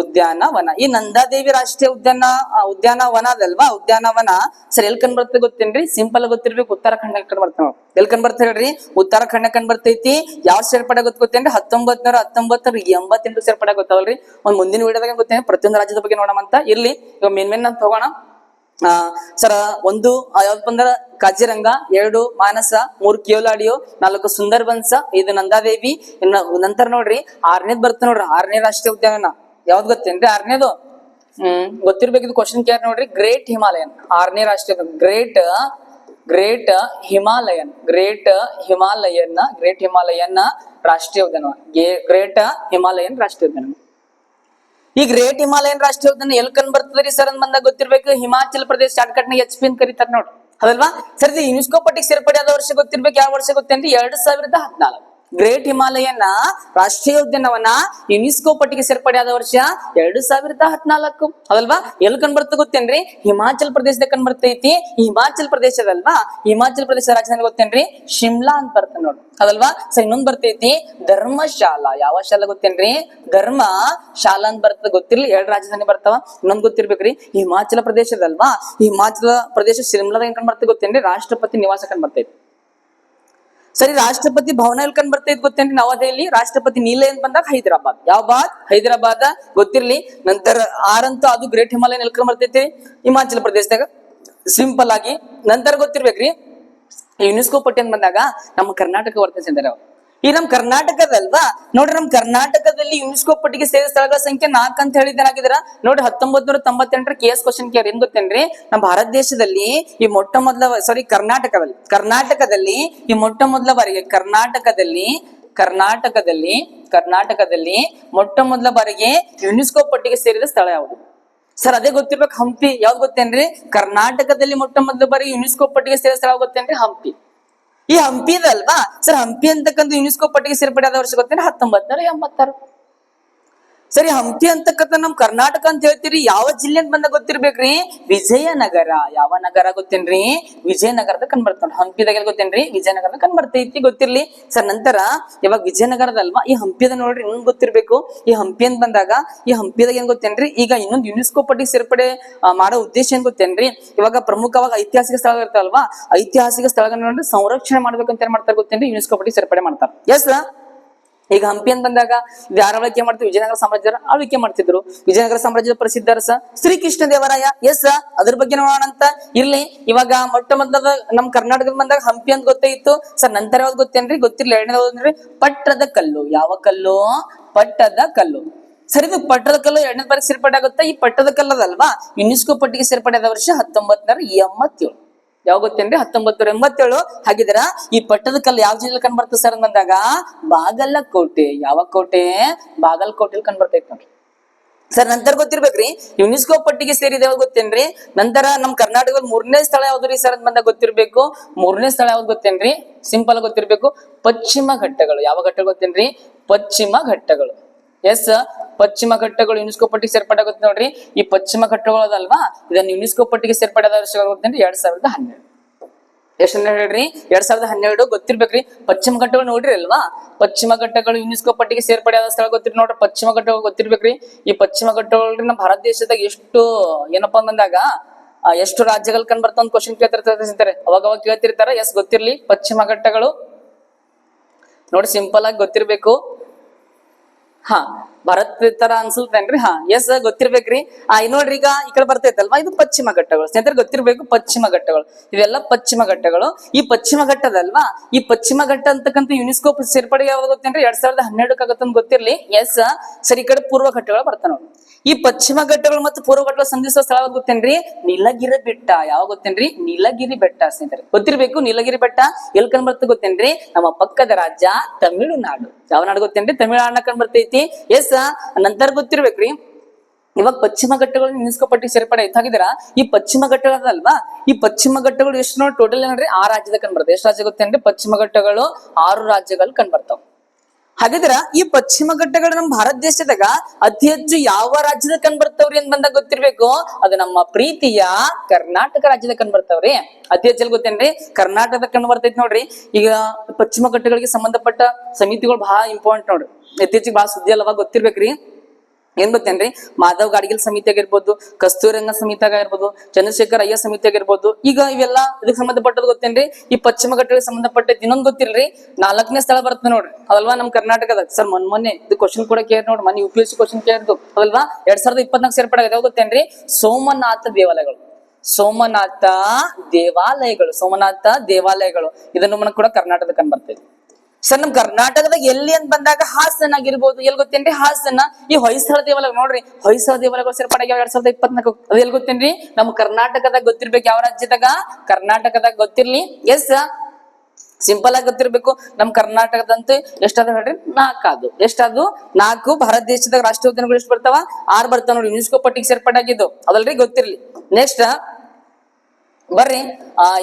Speaker 1: ಉದ್ಯಾನವನ. ಈ ನಂದಾದೇವಿ ರಾಷ್ಟ್ರೀಯ ಉದ್ಯಾನವನ ಅದಲ್ವಾ, ಉದ್ಯಾನವನ ಸರ್ ಎಲ್ ಕಂಡ್ ಬರ್ತದೆ ಗೊತ್ತೇನ್ರಿ? ಸಿಂಪಲ್ ಗೊತ್ತಿರ್ಬೇಕು, ಉತ್ತರಾಖಂಡ ಕಂಡ್ ಬರ್ತೇವೆ. ಎಲ್ ಕಂಡ್ ಬರ್ತೇವೆ ಹೇಳ್ರಿ? ಉತ್ತರಾಖಂಡ ಕಂಡ್ ಬರ್ತೈತಿ. ಯಾವ ಸೇರ್ಪಡೆ ಗೊತ್ತೇನ್ರಿ? 1988 ಸೇರ್ಪಡೆ ಗೊತ್ತಾವಲ್ರಿ. ಒಂದ್ ಮುಂದಿನ ವಿಡಿಯೋದಾಗ ಗೊತ್ತೇನೆ ಪ್ರತಿಯೊಂದು ರಾಜ್ಯದ ಬಗ್ಗೆ ನೋಡೋಣ. ಇರ್ಲಿ, ಇವಾಗ ಮೇನ್ ಅಂತ ಹೋಗೋಣ. ಸರ ಒಂದು ಯಾವ್ದಪ್ಪ ಅಂದ್ರ ಕಾಜಿರಂಗ, 2 ಮಾನಸ, 3 ಕಿಯೋಲಾಡಿಯೋ, 4 ಸುಂದರ್ಬನ್ಸ, 5 ನಂದಾದೇವಿ. ಇನ್ನು ನಂತರ ನೋಡ್ರಿ 6ನೇದ್ ಬರ್ತದೆ ನೋಡ್ರಿ, 6ನೇ ರಾಷ್ಟ್ರೀಯ ಉದ್ಯಾನವನ ಯಾವ್ದು ಗೊತ್ತೇನ್ರಿ? 6ನೇದು ಗೊತ್ತಿರ್ಬೇಕಿದ್ ಕ್ವಶನ್ ಕೇರ್ ನೋಡ್ರಿ. ಗ್ರೇಟ್ ಹಿಮಾಲಯನ್ 6ನೇ ರಾಷ್ಟ್ರೀಯ ಗ್ರೇಟ್ ಹಿಮಾಲಯನ್ ರಾಷ್ಟ್ರೀಯ ಉದ್ಯಾನವನ. ಗ್ರೇಟ್ ಹಿಮಾಲಯನ್ ರಾಷ್ಟ್ರೀಯ ಉದ್ಯಾನವನ. ಈ ಗ್ರೇಟ್ ಹಿಮಾಲಯನ್ ರಾಷ್ಟ್ರೀಯ ಉದ್ಯಾನ ಎಲ್ ಕಂಡ್ ಬರ್ತದ್ರಿ ಸರ್ ಅಂತ ಬಂದಾಗ ಗೊತ್ತಿರ್ಬೇಕು. ಹಿಮಾಚಲ ಪ್ರದೇಶ ಶಾರ್ಟ್ಕಟ್ ನ HP ಅಂತ ಕರೀತಾರ ನೋಡ್ರಿ, ಅದಲ್ವಾ ಸರ್? ಇದು ಯುನೆಸ್ಕೋ ಪಟ್ಟಿಗೆ ಸೇರ್ಪಡೆ ಆದ ವರ್ಷ ಗೊತ್ತಿರ್ಬೇಕು. ಯಾವ ವರ್ಷ ಗೊತ್ತೇನ್ರಿ? 2014. ಗ್ರೇಟ್ ಹಿಮಾಲಯನ್ ರಾಷ್ಟ್ರೀಯ ಉದ್ಯಾನವನ ಯುನೆಸ್ಕೋ ಪಟ್ಟಿಗೆ ಸೇರ್ಪಡೆ ಆದ ವರ್ಷ 2014, ಅದಲ್ವಾ? ಎಲ್ ಕಂಡ್ ಬರ್ತದೆ ಗೊತ್ತೇನ್ರಿ? ಹಿಮಾಚಲ ಪ್ರದೇಶದ ಕಂಡ್ ಬರ್ತೈತಿ. ಹಿಮಾಚಲ ಪ್ರದೇಶದಲ್ವಾ, ಹಿಮಾಚಲ ಪ್ರದೇಶ ರಾಜಧಾನಿ ಗೊತ್ತೇನ್ರಿ? ಶಿಮ್ಲಾ ಅಂತ ಬರ್ತದೆ ನೋಡ್ರಿ, ಅದಲ್ವಾ? ಸೊ ಇನ್ನೊಂದ್ ಬರ್ತೈತಿ ಧರ್ಮಶಾಲಾ. ಯಾವ ಶಾಲಾ ಗೊತ್ತೇನ್ರಿ? ಧರ್ಮ ಶಾಲಾ ಅಂತ ಬರ್ತದೆ, ಗೊತ್ತಿರ್ಲಿ. 2 ರಾಜಧಾನಿ ಬರ್ತಾವ. ಇನ್ನೊಂದ್ ಗೊತ್ತಿರ್ಬೇಕ್ರಿ, ಹಿಮಾಚಲ ಪ್ರದೇಶದಲ್ವಾ, ಹಿಮಾಚಲ ಪ್ರದೇಶ ಶಿಮ್ಲಾದಾಗ ಏನ್ ಕಂಡ್ ಬರ್ತದೆ ಗೊತ್ತೇನ್ರಿ? ರಾಷ್ಟ್ರಪತಿ ನಿವಾಸ ಕಂಡ್ ಬರ್ತೈತಿ. ಸರಿ, ರಾಷ್ಟ್ರಪತಿ ಭವನ ಎಲ್ ಕಂಡ್ ಬರ್ತೈತಿ ಗೊತ್ತೇನ್ರಿ? ನವದೆಹಲಿ. ರಾಷ್ಟ್ರಪತಿ ನಿಲಯ ಅಂತ ಬಂದಾಗ ಹೈದರಾಬಾದ್. ಹೈದರಾಬಾದ್ ಗೊತ್ತಿರ್ಲಿ. ನಂತರ 6 ಅಂತೂ ಅದು ಗ್ರೇಟ್ ಹಿಮಾಲಯನ್ ಎಲ್ ಕಂಡ್ ಬರ್ತೈತಿ? ಹಿಮಾಚಲ ಪ್ರದೇಶದಾಗ, ಸಿಂಪಲ್ ಆಗಿ. ನಂತರ ಗೊತ್ತಿರ್ಬೇಕ್ರಿ, ಯುನೆಸ್ಕೋ ಪಟ್ಟಿ ಅಂತ ಬಂದಾಗ ನಮ್ಮ ಕರ್ನಾಟಕ ಬರ್ತೈತಿ ಅಂದ್ರೆ ಈ ನಮ್ ಕರ್ನಾಟಕದಲ್ವಾ ನೋಡ್ರಿ. ನಮ್ ಕರ್ನಾಟಕದಲ್ಲಿ ಯುನೆಸ್ಕೋ ಪಟ್ಟಿಗೆ ಸೇರಿದ ಸ್ಥಳಗಳ ಸಂಖ್ಯೆ 4 ಅಂತ ಹೇಳಿದ್ದೇನಾಗಿದ್ರ ನೋಡ್ರಿ. 1998 KS ಕ್ವಶನ್ ಕೇರ್ ಏನ್ ಗೊತ್ತೇನ್ರಿ? ನಮ್ಮ ಭಾರತ ದೇಶದಲ್ಲಿ ಈ ಮೊಟ್ಟ ಮೊದಲ ಕರ್ನಾಟಕದಲ್ಲಿ ಈ ಮೊಟ್ಟ ಮೊದಲ ಬಾರಿಗೆ ಕರ್ನಾಟಕದಲ್ಲಿ ಮೊಟ್ಟ ಮೊದಲ ಬಾರಿಗೆ ಯುನೆಸ್ಕೋ ಪಟ್ಟಿಗೆ ಸೇರಿದ ಸ್ಥಳ ಯಾವುದು ಸರ್? ಅದೇ ಗೊತ್ತಿರ್ಬೇಕು, ಹಂಪಿ. ಯಾವ್ದು ಗೊತ್ತೇನ್ರಿ? ಕರ್ನಾಟಕದಲ್ಲಿ ಮೊಟ್ಟ ಮೊದಲ ಬಾರಿ ಯುನೆಸ್ಕೋ ಪಟ್ಟಿಗೆ ಸೇರಿದ ಸ್ಥಳ ಗೊತ್ತೇನ್ರಿ? ಹಂಪಿ. ಈ ಹಂಪಿದಲ್ವಾ ಸರ್? ಹಂಪಿ ಅಂತಕ್ಕಂಥ ಯುನೆಸ್ಕೋ ಪಟ್ಟಿಗೆ ಸೇರ್ಪಡೆ ಆದ ವರ್ಷ ಗೊತ್ತೇನೆ? 1986. ಸರಿ, ಹಂಪಿ ಅಂತಕ್ಕಂಥ ನಮ್ ಕರ್ನಾಟಕ ಅಂತ ಹೇಳ್ತೀರಿ. ಯಾವ ಜಿಲ್ಲೆ ಅಂತ ಬಂದಾಗ ಗೊತ್ತಿರ್ಬೇಕ್ರಿ? ವಿಜಯನಗರ. ಯಾವ ನಗರ ಗೊತ್ತೇನ್ರಿ? ವಿಜಯನಗರದ ಕಂಡ್ ಬರ್ತಾವ. ಹಂಪಿದಾಗ ಗೊತ್ತೇನ್ರಿ? ವಿಜಯನಗರದ ಕಂಡ್ ಬರ್ತೈತಿ, ಗೊತ್ತಿರ್ಲಿ ಸರ್. ನಂತರ ಇವಾಗ ವಿಜಯನಗರದಲ್ವಾ, ಈ ಹಂಪಿದ ನೋಡ್ರಿ ಇನ್ನೊಂದು ಗೊತ್ತಿರ್ಬೇಕು. ಈ ಹಂಪಿ ಅಂತ ಬಂದಾಗ ಈ ಹಂಪಿದಾಗ ಏನ್ ಗೊತ್ತೇನ್ರಿ? ಈಗ ಇನ್ನೊಂದು ಯುನೆಸ್ಕೋ ಪಟ್ಟಿಗೆ ಸೇರ್ಪಡೆ ಮಾಡೋ ಉದ್ದೇಶ ಏನ್ ಗೊತ್ತೇನ್ರಿ? ಇವಾಗ ಪ್ರಮುಖವಾಗಿ ಐತಿಹಾಸಿಕ ಸ್ಥಳಗಳು ಇರ್ತಾವಲ್ವಾ, ಐತಿಹಾಸಿಕ ಸ್ಥಳಗಳನ್ನ ನೋಡ್ರಿ ಸಂರಕ್ಷಣೆ ಮಾಡ್ಬೇಕಂತ ಏನ್ ಮಾಡ್ತಾರೆ ಗೊತ್ತೇನ್ರಿ? ಯುನೆಸ್ಕೋ ಪಟ್ಟಿಗೆ ಸೇರ್ಪಡೆ ಮಾಡ್ತಾರೆ. ಎಸ್, ಈಗ ಹಂಪಿ ಅಂತ ಬಂದಾಗ ಯಾರ ಆಳ್ವಿಕೆ ಮಾಡ್ತೀವಿ? ವಿಜಯನಗರ ಸಾಮ್ರಾಜ್ಯರ ಆಳ್ವಿಕೆ ಮಾಡ್ತಿದ್ರು. ವಿಜಯನಗರ ಸಾಮ್ರಾಜ್ಯದ ಪ್ರಸಿದ್ಧ ಅರಸ ಶ್ರೀಕೃಷ್ಣ ದೇವರಾಯ. ಎಸ್, ಅದ್ರ ಬಗ್ಗೆ ನೋಡೋಣ ಅಂತ. ಇರ್ಲಿ, ಇವಾಗ ಮೊಟ್ಟ ಮೊದಲ ನಮ್ ಕರ್ನಾಟಕದ ಬಂದಾಗ ಹಂಪಿ ಅಂತ ಗೊತ್ತಾಯಿತು ಸರ್. ನಂತರ ಯಾವ್ದು ಗೊತ್ತೇನ್ರಿ? ಗೊತ್ತಿರ್ಲಿ. 2ನೇದು ಪಟ್ಟದ ಕಲ್ಲು. ಯಾವ ಕಲ್ಲು? ಪಟ್ಟದ ಕಲ್ಲು. ಸರಿ, ಇದು ಪಟ್ಟದ ಕಲ್ಲು 2ನೇ ಬಾರಿ ಸೇರ್ಪಡೆ ಆಗುತ್ತೆ. ಈ ಪಟ್ಟದ ಕಲ್ಲದಲ್ವಾ ಯುನೆಸ್ಕೋ ಪಟ್ಟಿಗೆ ಸೇರ್ಪಡೆ ಆದ ವರ್ಷ 1987. ಯಾವ ಗೊತ್ತೇನ್ರಿ? 1987. ಹಾಗಿದ್ರ ಈ ಪಟ್ಟದ ಕಲ್ಲು ಯಾವ ಜಿಲ್ಲೆ ಕಂಡ್ ಬರ್ತದೆ ಸರ್ ಅಂದಾಗ ಬಾಗಲಕೋಟೆ. ಯಾವ ಕೋಟೆ? ಬಾಗಲಕೋಟೆಯಲ್ಲಿ ಕಂಡ್ ಬರ್ತೈತಿ ನೋಡ್ರಿ ಸರ್. ನಂತರ ಗೊತ್ತಿರ್ಬೇಕ್ರಿ, ಯುನೆಸ್ಕೋ ಪಟ್ಟಿಗೆ ಸೇರಿದ ಯಾವ್ದು ಗೊತ್ತೇನ್ರಿ? ನಂತರ ನಮ್ ಕರ್ನಾಟಕದ 3ನೇ ಸ್ಥಳ ಯಾವ್ದ್ರಿ ಸರ್ ಅಂತ ಬಂದಾಗ ಗೊತ್ತಿರ್ಬೇಕು. 3ನೇ ಸ್ಥಳ ಯಾವ್ದು ಗೊತ್ತೇನ್ರಿ? ಸಿಂಪಲ್ ಗೊತ್ತಿರ್ಬೇಕು, ಪಶ್ಚಿಮ ಘಟ್ಟಗಳು. ಯಾವ ಘಟ್ಟಗಳು ಗೊತ್ತೇನ್ರಿ? ಪಶ್ಚಿಮ ಘಟ್ಟಗಳು. ಎಸ್, ಪಶ್ಚಿಮ ಘಟ್ಟಗಳು ಯುನೆಸ್ಕೋ ಪಟ್ಟಿಗೆ ಸೇರ್ಪಡೆ ಆಗುತ್ತೆ ನೋಡ್ರಿ. ಈ ಪಶ್ಚಿಮ ಘಟ್ಟಗಳು ಅದಲ್ವಾ, ಇದನ್ನ ಯುನೆಸ್ಕೋ ಪಟ್ಟಿಗೆ ಸೇರ್ಪಡೆ ಆದ ವರ್ಷ ಗೊತ್ತೇನ್ರಿ? 2012. ಎಷ್ಟು ಹೇಳ್ರಿ? 2012 ಗೊತ್ತಿರ್ಬೇಕ್ರಿ. ಪಶ್ಚಿಮ ಘಟ್ಟಗಳು ನೋಡ್ರಿ ಅಲ್ವಾ? ಪಶ್ಚಿಮ ಘಟ್ಟಗಳು ಯುನೆಸ್ಕೋ ಪಟ್ಟಿಗೆ ಸೇರ್ಪಡೆ ಆದ ಸ್ಥಳ ಗೊತ್ತಿರ್ ನೋಡ್ರಿ. ಪಶ್ಚಿಮ ಘಟ್ಟಗಳು ಗೊತ್ತಿರ್ಬೇಕ್ರಿ. ಈ ಪಶ್ಚಿಮ ಘಟ್ಟಗಳು ನಮ್ಮ ಭಾರತ ದೇಶದಾಗ ಎಷ್ಟು ಏನಪ್ಪಾ ಅಂದಾಗ ಎಷ್ಟು ರಾಜ್ಯಗಳು ಕಂಡ್ ಬರ್ತಾವ ಕ್ವಶನ್ ಕೇಳ್ತಿರ್ತಾರೆ, ಅವಾಗ ಕೇಳ್ತಿರ್ತಾರ. ಎಸ್, ಗೊತ್ತಿರ್ಲಿ. ಪಶ್ಚಿಮ ಘಟ್ಟಗಳು ನೋಡಿ, ಸಿಂಪಲ್ ಆಗಿ ಗೊತ್ತಿರ್ಬೇಕು. ಭಾರತ ತರ ಅನ್ಸುತ್ತೇನ್ರಿ? ಎಸ್, ಗೊತ್ತಿರ್ಬೇಕ್ರಿ. ನೋಡ್ರಿ, ಈಗ ಈ ಕಡೆ ಬರ್ತೈತಲ್ವಾ, ಇದು ಪಶ್ಚಿಮ ಘಟ್ಟಗಳು. ಸ್ನೇಹಿತರೆ ಗೊತ್ತಿರ್ಬೇಕು, ಪಶ್ಚಿಮ ಘಟ್ಟಗಳು. ಇವೆಲ್ಲ ಪಶ್ಚಿಮ ಘಟ್ಟಗಳು. ಈ ಪಶ್ಚಿಮ ಘಟ್ಟದಲ್ವಾ, ಈ ಪಶ್ಚಿಮ ಘಟ್ಟ ಅಂತಕ್ಕಂಥ ಯುನೆಸ್ಕೋ ಸೇರ್ಪಡೆ ಯಾವಾಗ ಗೊತ್ತೇನ್ರಿ? 2012 ಆಗತ್ತಂತ ಗೊತ್ತಿರ್ಲಿ. ಎಸ್, ಸರಿ. ಈ ಕಡೆ ಪೂರ್ವ ಘಟ್ಟಗಳು ಬರ್ತಾವ ನೋಡಿ. ಈ ಪಶ್ಚಿಮ ಘಟ್ಟಗಳು ಮತ್ತು ಪೂರ್ವ ಘಟ್ಟಗಳು ಸಂಧಿಸುವ ಸ್ಥಳ ಗೊತ್ತೇನ್ರಿ? ನೀಲಗಿರಿ ಬೆಟ್ಟ. ಯಾವ ಗೊತ್ತೇನ್ರಿ? ನೀಲಗಿರಿ ಬೆಟ್ಟ. ಸ್ನೇಹಿತರೆ ಗೊತ್ತಿರ್ಬೇಕು. ನೀಲಗಿರಿ ಬೆಟ್ಟ ಎಲ್ ಕಂಡ್ ಬರ್ತದೆ ಗೊತ್ತೇನ್ರಿ? ನಮ್ಮ ಪಕ್ಕದ ರಾಜ್ಯ ತಮಿಳುನಾಡು. ಯಾವ ನಾಡು ಗೊತ್ತೇನ್ರಿ? ತಮಿಳುನಾಡಿನ ಕಂಡ್ ಬರ್ತೈತಿ. ಎಸ್, ನಂತರ ಗೊತ್ತಿರ್ಬೇಕ್ರಿ, ಇವಾಗ ಪಶ್ಚಿಮ ಘಟ್ಟಗಳು ಯುನೆಸ್ಕೋ ಪಟ್ಟಿಗೆ ಸೇರ್ಪಡೆ ಹಾಗಿದ್ರ ಈ ಪಶ್ಚಿಮ ಘಟ್ಟಗಳಲ್ವಾ, ಈ ಪಶ್ಚಿಮ ಘಟ್ಟಗಳು ಎಷ್ಟು ನೋಡಿ ಟೋಟಲ್ ಏನ್ರಿ? 6 ರಾಜ್ಯದ ಕಂಡ್ ಬರ್ತವೆ. ಎಷ್ಟು ರಾಜ್ಯ ಗೊತ್ತೇನ್ರಿ? ಪಶ್ಚಿಮ ಘಟ್ಟಗಳು 6 ರಾಜ್ಯಗಳು ಕಂಡ್ ಬರ್ತಾವ. ಹಾಗಿದ್ರ ಈ ಪಶ್ಚಿಮ ಘಟ್ಟಗಳು ನಮ್ಮ ಭಾರತ ದೇಶದಾಗ ಅತಿ ಹೆಚ್ಚು ಯಾವ ರಾಜ್ಯದ ಕಂಡ್ ಬರ್ತಾವ್ರಿ ಅಂತ ಬಂದಾಗ ಗೊತ್ತಿರ್ಬೇಕು. ಅದು ನಮ್ಮ ಪ್ರೀತಿಯ ಕರ್ನಾಟಕ ರಾಜ್ಯದ ಕಂಡ್ ಬರ್ತಾವ್ರಿ. ಅತಿ ಹೆಚ್ಚು ಗೊತ್ತೇನ್ರಿ? ಕರ್ನಾಟಕದ ಕಂಡು ಬರ್ತೈತಿ ನೋಡ್ರಿ. ಈಗ ಪಶ್ಚಿಮ ಘಟ್ಟಗಳಿಗೆ ಸಂಬಂಧಪಟ್ಟ ಸಮಿತಿಗಳು ಬಹಳ ಇಂಪಾರ್ಟೆಂಟ್ ನೋಡ್ರಿ. ಇತ್ತೀಚಿಗೆ ಬಹಳ ಸುದ್ದಿ ಅಲ್ಲವಾ, ಗೊತ್ತಿರ್ಬೇಕ್ರಿ. ಏನ್ ಗೊತ್ತೇನ್ರಿ, ಮಾಧವ್ ಗಾಡ್ಗಿಲ್ ಸಮಿತಿ ಆಗಿರ್ಬೋದು, ಕಸ್ತೂರಿ ರಂಗ ಸಮಿತಿ ಆಗಿರ್ಬೋದು, ಚಂದ್ರಶೇಖರ್ ಅಯ್ಯ ಸಮಿತಿ ಆಗಿರ್ಬೋದು. ಈಗ ಇವೆಲ್ಲ ಇದಕ್ಕೆ ಸಂಬಂಧಪಟ್ಟದ್ ಗೊತ್ತೇನ್ರಿ, ಈ ಪಶ್ಚಿಮ ಘಟ್ಟಗಳಿಗೆ ಸಂಬಂಧಪಟ್ಟ ಇನ್ನೊಂದು ಗೊತ್ತಿಲ್ರಿ, 4ನೇ ಸ್ಥಳ ಬರ್ತದೆ ನೋಡ್ರಿ, ಅದಲ್ವಾ ನಮ್ ಕರ್ನಾಟಕದಾಗ. ಸರ್ ಮೊನ್ನೆ ಇದು ಕ್ವಶನ್ ಕೂಡ ಕೇಳಿ ನೋಡ್ರಿ, ಮೊನ್ನೆ UPSC ಕ್ವಶನ್ ಕೇಳಿದ್ದು ಅದಲ್ವಾ, 2024 ಸೇರ್ಪಡೆ ಯಾವ್ದು ಗೊತ್ತೇನ್ರಿ, ಸೋಮನಾಥ ದೇವಾಲಯಗಳು. ಸೋಮನಾಥ ದೇವಾಲಯಗಳು ಇದನ್ನು మనకు ಕೂಡ ಕರ್ನಾಟಕದ ಕಂಡು ಬರ್ತದೆ. ಸರ್ ನಮ್ ಕರ್ನಾಟಕದಾಗ ಎಲ್ಲಿ ಅಂತ ಬಂದಾಗ ಹಾಸನ ಆಗಿರ್ಬೋದು, ಎಲ್ಲಿ ಗೊತ್ತೇನ್ರಿ, ಹಾಸನ. ಈ ಹೊಯ್ಸಳ ದೇವಾಲಯ ನೋಡ್ರಿ, ಹೊಯ್ಸಳ ದೇವಾಲಯಗಳು ಸೇರ್ಪಡೆ 2024 ಅದು ಎಲ್ಲಿ ಗೊತ್ತೇನ್ರಿ, ನಮ್ ಕರ್ನಾಟಕದಾಗ ಗೊತ್ತಿರ್ಬೇಕು. ಯಾವ ರಾಜ್ಯದಾಗ? ಕರ್ನಾಟಕದಾಗ ಗೊತ್ತಿರ್ಲಿ. ಎಸ್, ಸಿಂಪಲ್ ಆಗಿ ಗೊತ್ತಿರ್ಬೇಕು. ನಮ್ ಕರ್ನಾಟಕದಂತೂ ಎಷ್ಟಾದ ಹೇಳ್ರಿ, 4 ಅದು. ಎಷ್ಟಾದ್ರು 4. ಭಾರತ ದೇಶದಾಗ ರಾಷ್ಟ್ರೀಯ ಉದ್ಯಾನಗಳು ಎಷ್ಟು ಬರ್ತಾವ? 6 ಬರ್ತಾವ ನೋಡಿ, ಯುನೆಸ್ಕೋ ಪಟ್ಟಿಗೆ ಸೇರ್ಪಡೆ ಆಗಿದ್ದು ಅದಲ್ರಿ, ಗೊತ್ತಿರ್ಲಿ. ನೆಕ್ಸ್ಟ್ ಬರ್ರಿ,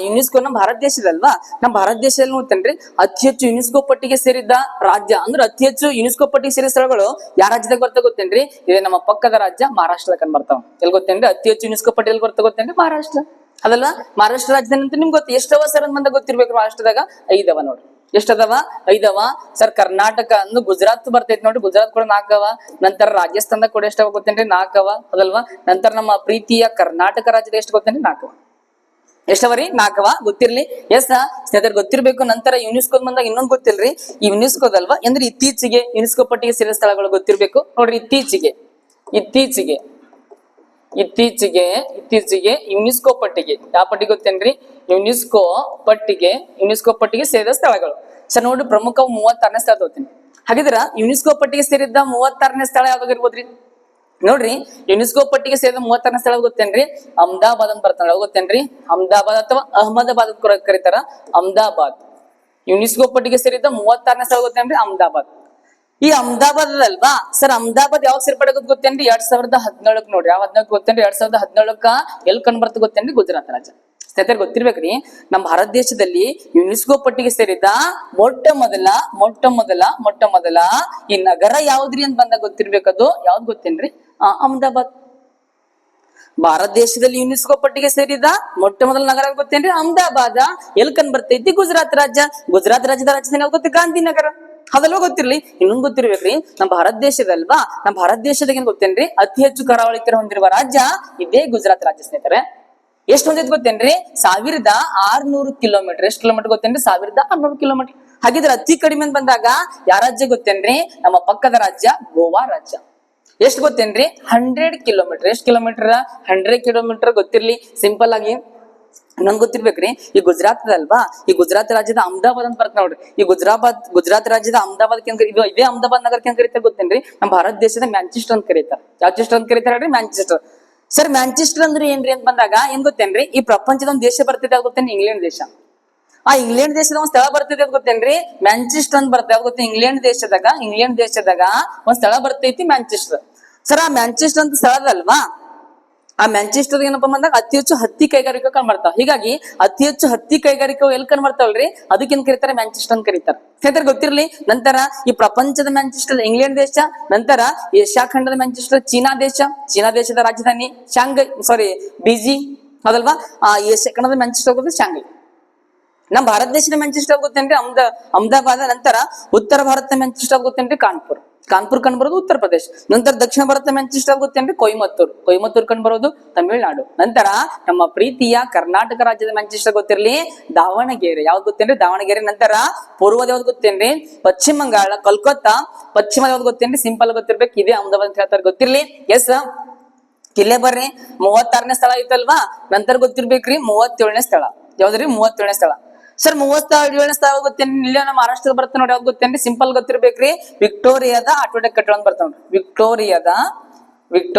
Speaker 1: ಯುನೆಸ್ಕೋ ನಮ್ಮ ಭಾರತ ದೇಶದಲ್ವಾ, ನಮ್ಮ ಭಾರತ ದೇಶದಲ್ಲಿ ನೋಡ್ತೇನ್ರಿ ಅತಿ ಹೆಚ್ಚು ಯುನೆಸ್ಕೋ ಪಟ್ಟಿಗೆ ಸೇರಿದ ರಾಜ್ಯ ಅಂದ್ರೆ ಅತಿ ಹೆಚ್ಚು ಯುನೆಸ್ಕೋ ಪಟ್ಟಿಗೆ ಸೇರಿದ ಸ್ಥಳಗಳು ಯಾವ ರಾಜ್ಯದಾಗ ಬರ್ತಾ ಗೊತ್ತೇನ್ರಿ, ಇದೇ ನಮ್ಮ ಪಕ್ಕದ ರಾಜ್ಯ ಮಹಾರಾಷ್ಟ್ರ ಕಂಡು ಬರ್ತಾವ. ಎಲ್ಲಿ ಗೊತ್ತೇನ್ರಿ, ಅತಿ ಹೆಚ್ಚು ಯುನೆಸ್ಕೋ ಪಟ್ಟಿಯಲ್ಲಿ ಬರ್ತಾ ಗೊತ್ತೇನ್ರಿ, ಮಹಾರಾಷ್ಟ್ರ ಅದಲ್ವಾ. ಮಹಾರಾಷ್ಟ್ರ ರಾಜ್ಯದಂತ ನಿಮ್ಗೆ ಗೊತ್ತು, ಎಷ್ಟವ ಸರ್ ಅಂತ ಬಂದಾಗ ಗೊತ್ತಿರ್ಬೇಕು. ಮಹಾರಾಷ್ಟ್ರದಾಗ 5 ಅವ ನೋಡ್ರಿ. ಎಷ್ಟದವ? 5 ಅವ ಸರ್. ಕರ್ನಾಟಕ ಅಂದ್ರೆ ಗುಜರಾತ್ ಬರ್ತೈತಿ ನೋಡ್ರಿ, ಗುಜರಾತ್ ಕೂಡ 4 ಅವ. ನಂತರ ರಾಜಸ್ಥಾನದಾಗ ಕೂಡ ಎಷ್ಟವ ಗೊತ್ತೇನ್ರಿ, 4 ಅವ ಅದಲ್ವಾ. ನಂತರ ನಮ್ಮ ಪ್ರೀತಿಯ ಕರ್ನಾಟಕ ರಾಜ್ಯದ ಎಷ್ಟು ಗೊತ್ತೇನ್ರಿ, 4 ಅವ. ಎಷ್ಟವರಿ? 4 ಅವ, ಗೊತ್ತಿರ್ಲಿ. ಎಸ್ ಸ್ನೇಹಿತರೆ, ಗೊತ್ತಿರ್ಬೇಕು. ನಂತರ ಯುನೆಸ್ಕೋ ಬಂದಾಗ ಇನ್ನೊಂದು ಗೊತ್ತಿಲ್ರಿ, ಈ ಯುನೆಸ್ಕೋದಲ್ವಾ ಅಂದ್ರೆ ಇತ್ತೀಚೆಗೆ ಯುನೆಸ್ಕೋ ಪಟ್ಟಿಗೆ ಸೇರಿದ ಸ್ಥಳಗಳು ಗೊತ್ತಿರ್ಬೇಕು ನೋಡ್ರಿ. ಇತ್ತೀಚೆಗೆ ಯುನೆಸ್ಕೋ ಪಟ್ಟಿಗೆ, ಯಾವ ಪಟ್ಟಿಗೆ ಗೊತ್ತೇನ್ರಿ, ಯುನೆಸ್ಕೋ ಪಟ್ಟಿಗೆ ಸೇರಿದ ಸ್ಥಳಗಳು. ಸರ್ ನೋಡ್ರಿ, ಪ್ರಮುಖ 36ನೇ ಸ್ಥಳ ತಗೋತೀನಿ. ಹಾಗಿದ್ರ ಯುನೆಸ್ಕೋ ಪಟ್ಟಿಗೆ ಸೇರಿದ 36ನೇ ಸ್ಥಳ ಯಾವ್ದಾಗಿರ್ಬೋದ್ರಿ ನೋಡ್ರಿ. ಯುನೆಸ್ಕೋ ಪಟ್ಟಿಗೆ ಸೇರಿದ 36ನೇ ಸ್ಥಳ ಗೊತ್ತೇನ್ರಿ, ಅಹಮದಾಬಾದ್ ಅಂತ ಬರ್ತಾನೆ. ಗೊತ್ತೇನ್ರಿ, ಅಹಮದಾಬಾದ್ ಅಥವಾ ಅಹಮದಾಬಾದ್ ಅಂತ ಕರೀತಾರ, ಅಹಮದಾಬಾದ್. ಯುನೆಸ್ಕೋ ಪಟ್ಟಿಗೆ ಸೇರಿದ 36ನೇ ಸ್ಥಳ ಗೊತ್ತೇನ್ರಿ, ಅಹಮದಾಬಾದ್. ಈ ಅಹಮದಾಬಾದ್ ಅಲ್ವಾ ಸರ್, ಅಹಮದಾಬಾದ್ ಯಾವಾಗ ಸೇರ್ಪಡೆ ಗೊತ್ತೇನ್ರಿ, 2017 ನೋಡ್ರಿ. ಯಾವ 17 ಗೊತ್ತೇನ್ರಿ, 2017 ಎಲ್ಲಿ ಕಂಡು ಬರ್ತದೆ ಗೊತ್ತೇನ್ರಿ, ಗುಜರಾತ್ ರಾಜ್ಯ. ಸ್ನೇಹಿತರೆ ಗೊತ್ತಿರ್ಬೇಕ್ರಿ, ನಮ್ಮ ಭಾರತ ದೇಶದಲ್ಲಿ ಯುನೆಸ್ಕೋ ಪಟ್ಟಿಗೆ ಸೇರಿದ ಮೊಟ್ಟ ಮೊದಲ ಈ ನಗರ ಯಾವ್ದ್ರಿ ಅಂತ ಬಂದಾಗ ಗೊತ್ತಿರ್ಬೇಕದು ಯಾವ್ದು ಗೊತ್ತೇನ್ರಿ, ಅಹಮದಾಬಾದ್. ಭಾರತ ದೇಶದಲ್ಲಿ ಯುನೆಸ್ಕೋ ಪಟ್ಟಿಗೆ ಸೇರಿದ ಮೊಟ್ಟ ಮೊದಲ ನಗರ ಗೊತ್ತೇನ್ರಿ, ಅಹಮದಾಬಾದ್. ಎಲ್ಲಿ ಕಂಡು ಬರ್ತೈತಿ, ಗುಜರಾತ್ ರಾಜ್ಯ. ಗುಜರಾತ್ ರಾಜ್ಯದ ರಾಜಧಾನಿ ಯಾವ್ದು ಗೊತ್ತ, ಗಾಂಧಿನಗರ. ಅದೆಲ್ಲ ಗೊತ್ತಿರ್ಲಿ. ಇನ್ನೊಂದು ಗೊತ್ತಿರ್ಬೇಕ್ರಿ, ನಮ್ಮ ಭಾರತ ದೇಶದಲ್ವಾ, ನಮ್ಮ ಭಾರತ ದೇಶದಾಗ ಏನ್ ಗೊತ್ತೇನ್ರಿ, ಅತಿ ಹೆಚ್ಚು ಕರಾವಳಿ ತೀರ ಹೊಂದಿರುವ ರಾಜ್ಯ ಇದೇ ಗುಜರಾತ್ ರಾಜ್ಯ. ಸ್ನೇಹಿತರೆ ಎಷ್ಟು ಹೊಂದಿದ್ ಗೊತ್ತೇನ್ರಿ, 1600 ಕಿಲೋಮೀಟರ್. ಎಷ್ಟು ಕಿಲೋಮೀಟರ್ ಗೊತ್ತೇನ್ರಿ, 1600 ಕಿಲೋಮೀಟರ್. ಹಾಗಿದ್ರೆ ಅತಿ ಕಡಿಮೆ ಅಂತ ಬಂದಾಗ ಯಾವ ರಾಜ್ಯ ಗೊತ್ತೇನ್ರಿ, ನಮ್ಮ ಪಕ್ಕದ ರಾಜ್ಯ ಗೋವಾ ರಾಜ್ಯ. ಎಷ್ಟು ಗೊತ್ತೇನ್ರಿ, 100 ಕಿಲೋಮೀಟರ್. ಎಷ್ಟು ಕಿಲೋಮೀಟರ್, 100 ಕಿಲೋಮೀಟರ್. ಗೊತ್ತಿರ್ಲಿ. ಸಿಂಪಲ್ ಆಗಿ ಇನ್ನೊಂದು ಗೊತ್ತಿರ್ಬೇಕ್ರಿ, ಈ ಗುಜರಾತ್ ಅಲ್ವಾ, ಈ ಗುಜರಾತ್ ರಾಜ್ಯದ ಅಹಮದಾಬಾದ್ ಅಂತ ಬರ್ತ ನೋಡ್ರಿ. ಈ ಗುಜರಾತ್ ರಾಜ್ಯದ ಅಹಮದಾಬಾದ್ ಇದು ಇದೇ ಅಹಮದಾಬಾದ್ ನಗರಕ್ಕೆ ಏನ್ ಕರೀತಾರೆ ಗೊತ್ತೇನ್ರಿ, ನಮ್ಮ ಭಾರತ ದೇಶದ ಮ್ಯಾಂಚೆಸ್ಟರ್ ಅಂತ ಕರೀತಾರೆ. ಮ್ಯಾಂಚೆಸ್ಟರ್ ಅಂತ ಕರೀತಾರೆ ಹೇಳ್ರಿ, ಮ್ಯಾಂಚೆಸ್ಟರ್. ಸರ್ ಮ್ಯಾಂಚೆಸ್ಟರ್ ಅಂದ್ರೆ ಏನ್ರಿ ಅಂತ ಬಂದಾಗ ಏನ್ ಗೊತ್ತೇನ್ರಿ, ಈ ಪ್ರಪಂಚದ ಒಂದು ದೇಶ ಬರ್ತಿದೆ ಅದು ಗೊತ್ತೇನ್ರಿ, ಇಂಗ್ಲೆಂಡ್ ದೇಶ. ಆ ಇಂಗ್ಲೆಂಡ್ ದೇಶದ ಒಂದ್ ಸ್ಥಳ ಬರ್ತಿದೆ ಅದು ಗೊತ್ತೇನ್ರಿ, ಮ್ಯಾಂಚೆಸ್ಟರ್ ಅಂತ ಬರ್ತದೆ. ಅದು ಗೊತ್ತೇ, ಇಂಗ್ಲೆಂಡ್ ದೇಶದಾಗ ಒಂದ್ ಸ್ಥಳ ಬರ್ತೈತಿ, ಮ್ಯಾಂಚೆಸ್ಟರ್. ಸರ್ ಆ ಮ್ಯಾಂಚೆಸ್ಟರ್ ಅಂತ ಸ್ಥಳದಲ್ವಾ, ಆ ಮ್ಯಾಂಚೆಸ್ಟರ್ ಏನಪ್ಪಾ ಬಂದಾಗ ಅತಿ ಹೆಚ್ಚು ಹತ್ತಿ ಕೈಗಾರಿಕೆ ಕಂಡು ಬರ್ತಾವ. ಹೀಗಾಗಿ ಅತಿ ಹೆಚ್ಚು ಹತ್ತಿ ಕೈಗಾರಿಕೆ ಎಲ್ಲಿ ಕಂಡು ಬರ್ತಾವಲ್ರಿ, ಅದಕ್ಕೇನ್ ಕರೀತಾರೆ, ಮ್ಯಾಂಚೆಸ್ಟರ್ ಅಂತ ಕರೀತಾರೆ. ಸ್ನೇಹಿತರೆ ಗೊತ್ತಿರ್ಲಿ. ನಂತರ ಈ ಪ್ರಪಂಚದ ಮ್ಯಾಂಚೆಸ್ಟರ್ ಇಂಗ್ಲೆಂಡ್ ದೇಶ. ನಂತರ ಏಷ್ಯಾ ಖಂಡದ ಮ್ಯಾಂಚೆಸ್ಟರ್ ಚೀನಾ ದೇಶದ ರಾಜಧಾನಿ ಬೀಜಿಂಗ್ ಅದಲ್ವಾ. ಏಷ್ಯಾ ಖಂಡದ ಮ್ಯಾಂಚೆಸ್ಟರ್ ಗೊತ್ತು ಶಾಂಘೈ. ನಮ್ಮ ಭಾರತ ದೇಶದ ಮ್ಯಾಂಚೆಸ್ಟರ್ ಗೊತ್ತೇನ್ರಿ, ಅಹಮದಾಬಾದ್. ನಂತರ ಉತ್ತರ ಭಾರತ ಮ್ಯಾಂಚೆಸ್ಟರ್ ಗೊತ್ತೇನ್ರಿ, ಕಾನ್ಪುರ್ ಕಂಡು ಬರೋದು ಉತ್ತರ ಪ್ರದೇಶ. ನಂತರ ದಕ್ಷಿಣ ಭಾರತ ಮ್ಯಾಂಚೆಸ್ಟರ್ ಗೊತ್ತೇನ್ರಿ, ಕೊಯಮತ್ತೂರ್ ಕಂಡು ಬರೋದು ತಮಿಳುನಾಡು. ನಂತರ ನಮ್ಮ ಪ್ರೀತಿಯ ಕರ್ನಾಟಕ ರಾಜ್ಯದ ಮ್ಯಾಂಚೆಸ್ಟರ್ ಗೊತ್ತಿರ್ಲಿ, ದಾವಣಗೆರೆ. ಯಾವ್ದು ಗೊತ್ತೇನ್ರಿ, ದಾವಣಗೆರೆ. ನಂತರ ಪೂರ್ವದ ಯಾವ್ದು ಗೊತ್ತೇನ್ರಿ, ಪಶ್ಚಿಮ ಬಂಗಾಳ, ಕೋಲ್ಕತ್ತಾ. ಪಶ್ಚಿಮದ ಯಾವ್ದು ಗೊತ್ತೇನ್ರಿ, ಸಿಂಪಲ್ ಗೊತ್ತಿರ್ಬೇಕು, ಇದೇ ಅಹಮದಾಬಾದ್ ಅಂತ ಹೇಳ್ತಾರೆ, ಗೊತ್ತಿರ್ಲಿ. ಎಸ್ ಇಲ್ಲೇ ಬರ್ರಿ, 36ನೇ ಸ್ಥಳ ಐತಲ್ವಾ. ನಂತರ ಗೊತ್ತಿರ್ಬೇಕ್ರಿ 37ನೇ ಸ್ಥಳ. ಯಾವ್ದ್ರಿ, 37ನೇ ಸ್ಥಳ. ಸರ್ 37ನೇ ಸ್ಥಳ ಗೊತ್ತೇನ್ರಿ, ಇಲ್ಲ ನಮ್ಮ ಮಹಾರಾಷ್ಟ್ರದ ಬರ್ತಾವ ನೋಡಿ. ಯಾವ್ದು ಗೊತ್ತೇನ್ರಿ, ಸಿಂಪಲ್ ಗೊತ್ತಿರ್ಬೇಕ್ರಿ, ವಿಕ್ಟೋರಿಯಾದ ಆಟೋಡೆಕ್ ಕಟ್ಟಡ ಅಂತ ಬರ್ತಾವ ನೋಡ್ರಿ. ವಿಕ್ಟೋರಿಯಾದ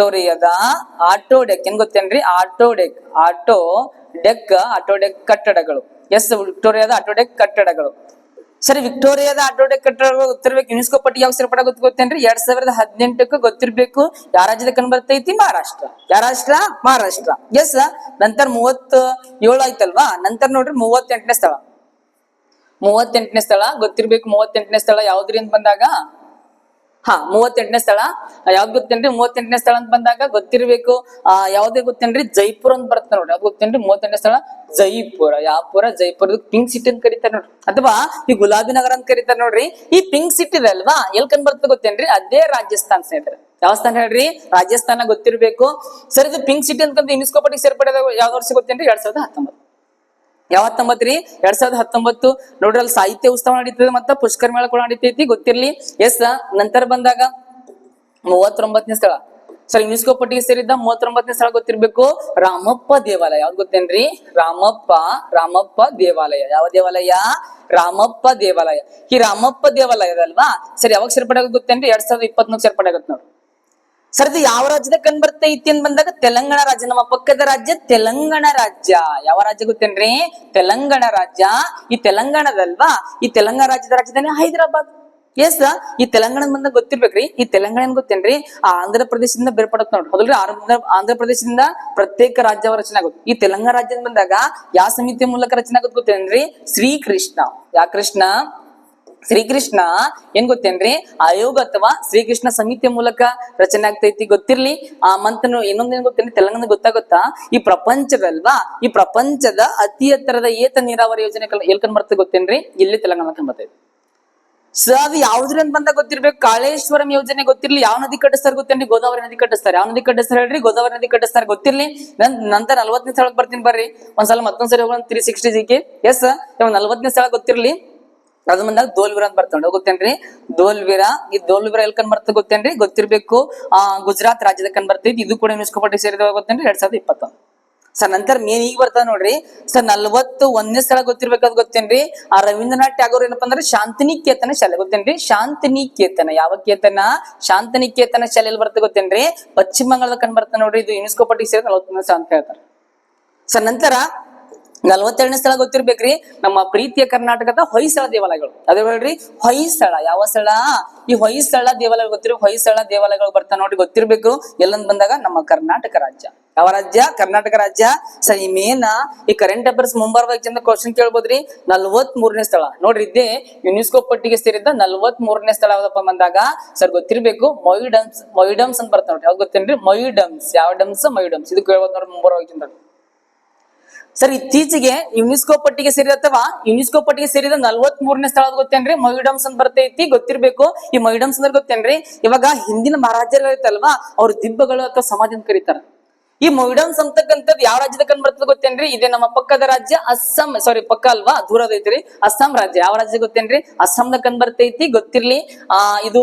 Speaker 1: ಆಟೋಡೆಕ್ ಏನ್ ಗೊತ್ತೇನ್ರಿ, ಆಟೋಡೆಕ್ ಕಟ್ಟಡಗಳು. ಎಸ್, ವಿಕ್ಟೋರಿಯಾದ ಆಟೋಡೆಕ್ ಕಟ್ಟಡಗಳು. ಸರಿ, ವಿಕ್ಟೋರಿಯಾದ ಆಟೋಡೆಕ್ ಕಟ್ಟಡಗಳು ಗೊತ್ತಿರ್ಬೇಕು. ಯುನೆಸ್ಕೋ ಪಟ್ಟಿ ಯಾವ ಸೇರ್ಪಡೆ ಗೊತ್ತೇನ್ರಿ, 2018 ಗೊತ್ತಿರ್ಬೇಕು. ಯಾವ ರಾಜ್ಯದ ಕಂಡು ಬರ್ತೈತಿ, ಮಹಾರಾಷ್ಟ್ರ. ಯಾವ ರಾಷ್ಟ್ರ, ಮಹಾರಾಷ್ಟ್ರ. ಎಸ್. ನಂತರ 37 ಆಯ್ತಲ್ವಾ. ನಂತರ ನೋಡ್ರಿ 38ನೇ ಸ್ಥಳ ಗೊತ್ತಿರ್ಬೇಕು. 38ನೇ ಸ್ಥಳ ಯಾವ್ದ್ರಿ ಅಂತ ಬಂದಾಗ 38ನೇ ಸ್ಥಳ ಯಾವ್ದು ಗೊತ್ತೇನ್ರಿ, 38ನೇ ಸ್ಥಳ ಅಂತ ಬಂದಾಗ ಗೊತ್ತಿರ್ಬೇಕು. ಯಾವ್ದೇ ಗೊತ್ತೇನ್ರಿ, ಜೈಪುರ್ ಅಂತ ಬರ್ತದೆ ನೋಡ್ರಿ. ಯಾವ್ದು ಗೊತ್ತೇನ್ರಿ, 38ನೇ ಸ್ಥಳ ಜೈಪುರ. ಜೈಪುರ ಪಿಂಕ್ ಸಿಟಿ ಅಂತ ಕರೀತಾರೆ ನೋಡ್ರಿ, ಅಥವಾ ಈ ಗುಲಾಬಿ ನಗರ ಅಂತ ಕರೀತಾರೆ ನೋಡ್ರಿ. ಈ ಪಿಂಕ್ ಸಿಟಿ ಅಲ್ವಾ, ಎಲ್ ಕಂಡ್ ಬರ್ತದೆ ಗೊತ್ತೇನ್ರಿ, ಅದೇ ರಾಜಸ್ಥಾನ್ ಸ್ನೇಹಿತರೆ. ಯಾವ ಸ್ಥಾನ ಹೇಳ್ರಿ? ರಾಜಸ್ಥಾನ ಗೊತ್ತಿರ್ಬೇಕು. ಸರ್ ಇದು ಪಿಂಕ್ ಸಿಟಿ ಅಂತ ಯುನೆಸ್ಕೋ ಪಟ್ಟಿಗೆ ಸೇರ್ಪಡೆ ಯಾವ ವರ್ಷ ಗೊತ್ತೇನ್ರಿ? 2019. ಯಾವ 19 ರೀ? 2019. ನೋಡ್ರಿ ಅಲ್ಲಿ ಸಾಹಿತ್ಯ ಉತ್ಸವ ನಡೀತದೆ ಮತ್ತ ಪುಷ್ಕರ ಮೇಳ ಕೂಡ ನಡೀತೈತಿ, ಗೊತ್ತಿರ್ಲಿ. ಎಸ್ ನಂತರ ಬಂದಾಗ 39ನೇ ಸ್ಥಳ ಸರ್ ಯುನೆಸ್ಕೋ ಪಟ್ಟಿಗೆ ಸೇರಿದ್ದ 39ನೇ ಸ್ಥಳ ಗೊತ್ತಿರ್ಬೇಕು, ರಾಮಪ್ಪ ದೇವಾಲಯ. ಯಾವ್ದು ಗೊತ್ತೇನ್ರಿ? ರಾಮಪ್ಪ ದೇವಾಲಯ. ಯಾವ ದೇವಾಲಯ? ರಾಮಪ್ಪ ದೇವಾಲಯ. ಈ ರಾಮಪ್ಪ ದೇವಾಲಯದಲ್ವಾ ಸರ್ ಯಾವಾಗ ಸೇರ್ಪಡೆ ಆಗೋದು ಗೊತ್ತೇನ್ರಿ? 2024 ಸೇರ್ಪಡೆ ಆಗುತ್ತೆ ನೋಡ್ರಿ. ಸರ್ ಇದು ಯಾವ ರಾಜ್ಯದ ಕಂಡು ಬರ್ತೈತಿ ಅಂತ ಬಂದಾಗ ತೆಲಂಗಾಣ ರಾಜ್ಯ, ನಮ್ಮ ಪಕ್ಕದ ರಾಜ್ಯ ತೆಲಂಗಾಣ ರಾಜ್ಯ. ಯಾವ ರಾಜ್ಯ ಗೊತ್ತೇನ್ರಿ? ತೆಲಂಗಾಣ ರಾಜ್ಯ. ಈ ತೆಲಂಗಾಣದಲ್ವಾ ಈ ತೆಲಂಗಾಣ ರಾಜ್ಯದ ರಾಜಧಾನಿ ಹೈದರಾಬಾದ್. ಎಸ್ ಈ ತೆಲಂಗಾಣ ಬಂದಾಗ ಗೊತ್ತಿರ್ಬೇಕ್ರಿ. ಈ ತೆಲಂಗಾಣ ಏನ್ ಗೊತ್ತೇನ್ರಿ? ಆಂಧ್ರ ಪ್ರದೇಶದಿಂದ ಬೇರ್ಪಡತ್ ನೋಡ್ರಿ, ಹೌದಲ್ರಿ? ಆಂಧ್ರ ಪ್ರದೇಶದಿಂದ ಪ್ರತ್ಯೇಕ ರಾಜ್ಯ ರಚನೆ ಆಗುತ್ತೆ. ಈ ತೆಲಂಗಾಣ ರಾಜ್ಯದ ಬಂದಾಗ ಯಾವ ಸಮಿತಿಯ ಮೂಲಕ ರಚನೆ ಆಗುತ್ತೆ ಗೊತ್ತೇನ್ರಿ? ಶ್ರೀಕೃಷ್ಣ. ಯಾ ಕೃಷ್ಣ? ಶ್ರೀಕೃಷ್ಣ ಏನ್ ಗೊತ್ತೇನ್ರಿ? ಆಯೋಗ ಅಥವಾ ಶ್ರೀಕೃಷ್ಣ ಸಮಿತಿಯ ಮೂಲಕ ರಚನೆ ಆಗ್ತೈತಿ, ಗೊತ್ತಿರ್ಲಿ. ಆ ಮಂತನು ಇನ್ನೊಂದೇನ್ ಗೊತ್ತೇನ್ರಿ? ತೆಲಂಗಾಣ ಗೊತ್ತಾಗುತ್ತಾ? ಈ ಪ್ರಪಂಚದಲ್ವಾ ಈ ಪ್ರಪಂಚದ ಅತಿ ಎತ್ತರದ ಏತ ನೀರಾವರಿ ಯೋಜನೆ ಎಲ್ ಕಂಡ್ ಬರ್ತದೆ ಗೊತ್ತೇನ್ರಿ? ಇಲ್ಲಿ ತೆಲಂಗಾಣ ಕಂಡ್ ಬರ್ತೈತಿ. ಸೊ ಅದು ಯಾವ್ದ್ರಿಂದ ಬಂದ ಗೊತ್ತಿರ್ಬೇಕು? ಕಾಳೇಶ್ವರಂ ಯೋಜನೆ ಗೊತ್ತಿರ್ಲಿ. ಯಾವ ನದಿ ಕಟ್ಟಿಸ್ತಾರೆ ಗೊತ್ತೇನ್ರಿ? ಗೋದಾವರಿ ನದಿ ಕಟ್ಟಿಸ್ತಾರೆ. ಯಾವ ನದಿ ಕಟ್ಟಿಸ್ತಾರೆ ಹೇಳ್ರಿ? ಗೋದಾವರಿ ನದಿ ಕಟ್ಟಿಸ್ತಾರೆ, ಗೊತ್ತಿರ್ಲಿ. ನಂತರ 40ನೇ ಸ್ಥಳಕ್ಕೆ ಬರ್ತೀನಿ ಬರ್ರಿ. ಒಂದ್ಸಲ ಮತ್ತೊಂದ್ಸರಿ ಹೋಗೋಣ 360 ಜಿಕೆ. ಎಸ್ 40ನೇ ಸ್ಥಳ ಗೊತ್ತಿರ್ಲಿ. ಅದು ಬಂದಾಗ ದೋಲ್ವೀರ ಅಂತ ಬರ್ತಾನೆ, ಗೊತ್ತೇನ್ರಿ? ದೋಲ್ವೀರ. ಈ ದೋಲ್ವೀರ ಎಲ್ ಕಂಡ್ ಬರ್ತದೆ ಗೊತ್ತೇನ್ರಿ? ಗೊತ್ತಿರ್ಬೇಕು. ಗುಜರಾತ್ ರಾಜ್ಯದ ಕಂಡ್ ಬರ್ತೈತಿ. ಇದು ಕೂಡ ಯುನೆಸ್ಕೋ ಪಟ್ಟಿಗೆ ಸೇರಿದ ಗೊತ್ತೇನ್ರಿ? 2021. ಸರ್ ನಂತರ ಮೇನ್ ಈಗ ಬರ್ತದ ನೋಡ್ರಿ ಸರ್ 41ನೇ ಸ್ಥಳ ಗೊತ್ತಿರ್ಬೇಕಾದ್ ಗೊತ್ತೇನ್ರಿ? ಆ ರವೀಂದ್ರನಾಥ್ ಟ್ಯಾಗೋರ್ ಏನಪ್ಪಾ ಅಂದ್ರೆ ಶಾಂತಿನಿಕೇತನ ಶಾಲೆ, ಗೊತ್ತೇನ್ರಿ? ಶಾಂತಿನಿಕೇತನ. ಯಾವ ಕೇತನ? ಶಾಂತಿನಿಕೇತನ ಶಾಲೆಯಲ್ಲಿ ಬರ್ತದೆ ಗೊತ್ತೇನ್ರಿ? ಪಶ್ಚಿಮ ಬಂಗಾಳದ ಕಂಡು ಬರ್ತದೆ ನೋಡ್ರಿ. ಇದು ಯುನೆಸ್ಕೋ ಪಟ್ಟಿಗೆ ಸೇರಿದ 41ನೇ ಸ್ಥಳ ಅಂತ ಹೇಳ್ತಾರೆ. ಸರ್ ನಂತರ 42ನೇ ಸ್ಥಳ ಗೊತ್ತಿರ್ಬೇಕ್ರಿ, ನಮ್ಮ ಪ್ರೀತಿಯ ಕರ್ನಾಟಕದ ಹೊಯ್ಸಳ ದೇವಾಲಯಗಳು. ಅದೇ ಹೇಳ್ರಿ ಹೊಯ್ಸಳ. ಯಾವ ಸ್ಥಳ? ಈ ಹೊಯ್ಸಳ ದೇವಾಲಯ ಗೊತ್ತಿರೋ ಹೊಯ್ಸಳ ದೇವಾಲಯಗಳು ಬರ್ತಾವ ನೋಡ್ರಿ, ಗೊತ್ತಿರ್ಬೇಕು. ಎಲ್ಲಂದ್ ಬಂದಾಗ ನಮ್ಮ ಕರ್ನಾಟಕ ರಾಜ್ಯ. ಯಾವ ರಾಜ್ಯ? ಕರ್ನಾಟಕ ರಾಜ್ಯ. ಸರ್ ಈ ಮೇನ ಈ ಕರೆಂಟ್ ಅಫೇರ್ಸ್ ಮುಂಬರುವ ಚಂದ ಕ್ವಶನ್ ಕೇಳ್ಬೋದ್ರಿ. 43ನೇ ಸ್ಥಳ ನೋಡ್ರಿ, ಇದೇ ಯುನೆಸ್ಕೋ ಪಟ್ಟಿಗೆ ಸೇರಿದ್ದ 43ನೇ ಸ್ಥಳ ಯಾವ್ದಪ್ಪ ಬಂದಾಗ ಸರ್ ಗೊತ್ತಿರ್ಬೇಕು, ಮೊಯಿಡಮ್ಸ್ ಅಂತ ಬರ್ತಾವ ನೋಡ್ರಿ. ಯಾವ್ದು ಗೊತ್ತೇನ್ರಿ? ಮೊಯಿಡಮ್ಸ್. ಯಾವ ಡಮ್ಸ್? ಮೊಯಿಡಮ್ಸ್. ಇದು ಕೇಳ್ಬೋದು ನೋಡ್ರಿ ಮುಂಬರುವ ಚಂದ. ಸರ್ ಇತ್ತೀಚೆಗೆ ಯುನೆಸ್ಕೋ ಪಟ್ಟಿಗೆ ಸೇರಿದ ಅಥವಾ ಯುನೆಸ್ಕೋ ಪಟ್ಟಿಗೆ ಸೇರಿದ 43ನೇ ಸ್ಥಳ ಗೊತ್ತೇನ್ರಿ? ಮೊಯಿಡಮ್ಸ್ ಅಂತ ಬರ್ತೈತಿ, ಗೊತ್ತಿರ್ಬೇಕು. ಈ ಮೊಯಿಡಮ್ಸ್ ಅಂದ್ರೆ ಗೊತ್ತೇನ್ರಿ? ಇವಾಗ ಹಿಂದಿನ ಮಹಾರಾಜರು ಐತಲ್ವಾ ಅವ್ರ ದಿಬ್ಬಗಳು ಅಥವಾ ಸಮಾಧಿ ಅಂತ ಕರೀತಾರ. ಈ ಮೊಯಿಡಮ್ಸ್ ಅಂತಕ್ಕಂಥದ್ದು ಯಾವ ರಾಜ್ಯದ ಕಂಡು ಬರ್ತದೆ ಗೊತ್ತೇನ್ರಿ? ಇದೇ ನಮ್ಮ ಪಕ್ಕದ ರಾಜ್ಯ ಅಸ್ಸಾಂ. ಸಾರಿ ಪಕ್ಕ ಅಲ್ವಾ, ದೂರದೈತ್ರಿ. ಅಸ್ಸಾಂ ರಾಜ್ಯ. ಯಾವ ರಾಜ್ಯ ಗೊತ್ತೇನ್ರಿ? ಅಸ್ಸಾಂನ ಕಂಡು ಬರ್ತೈತಿ, ಗೊತ್ತಿರ್ಲಿ. ಇದು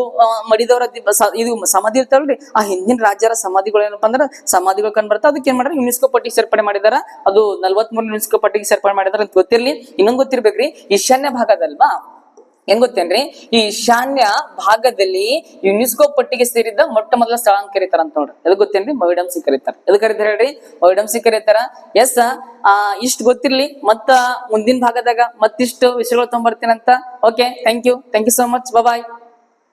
Speaker 1: ಮಡಿದವರ ಇದು ಸಮಾಧಿ ಇರ್ತಾವಲ್ರಿ, ಆ ಹಿಂದಿನ ರಾಜ್ಯರ ಸಮಾಧಿಗಳು ಏನಪ್ಪಾ ಅಂದ್ರೆ ಸಮಾಧಿಗಳು ಕಂಡು ಬರ್ತಾವ. ಅದಕ್ಕೆ ಏನ್ ಮಾಡ್ಯಾರ? ಯುನೆಸ್ಕೋ ಪಟ್ಟಿಗೆ ಸೇರ್ಪಡೆ ಮಾಡಿದಾರ. ಅದು 43 ಯುನೆಸ್ಕೋ ಪಟ್ಟಿಗೆ ಸೇರ್ಪಡೆ ಮಾಡಿದಾರ ಅಂತ ಗೊತ್ತಿರ್ಲಿ. ಇನ್ನೊಂದ್ ಗೊತ್ತಿರ್ಬೇಕ್ರಿ, ಈಶಾನ್ಯ ಭಾಗದಲ್ವಾ ಏನ್ ಗೊತ್ತೇನ್ರಿ? ಈ ಈಶಾನ್ಯ ಭಾಗದಲ್ಲಿ ಯುನೆಸ್ಕೋ ಪಟ್ಟಿಗೆ ಸೇರಿದ್ದ ಮೊಟ್ಟ ಮೊದಲ ಸ್ಥಳ ಅಂತ ಕರೀತಾರ ಅಂತ ನೋಡ್ರಿ. ಎದ್ ಗೊತ್ತೇನ್ರಿ? ಮೊಯಿಡಮ್ಸ್ ಕರೀತಾರ. ಎದ್ ಕರೀತಾರ ಹೇಳ್ರಿ? ಮೊಯಿಡಮ್ಸ್ ಕರೀತಾರ. ಎಸ್ ಇಷ್ಟು ಗೊತ್ತಿರ್ಲಿ. ಮತ್ತ ಮುಂದಿನ ಭಾಗದಾಗ ಮತ್ತಿಷ್ಟು ವಿಷಯಗಳು ತಗೊಂಡ್ಬರ್ತೀನಂತ. Okay, thank you so much. Bye.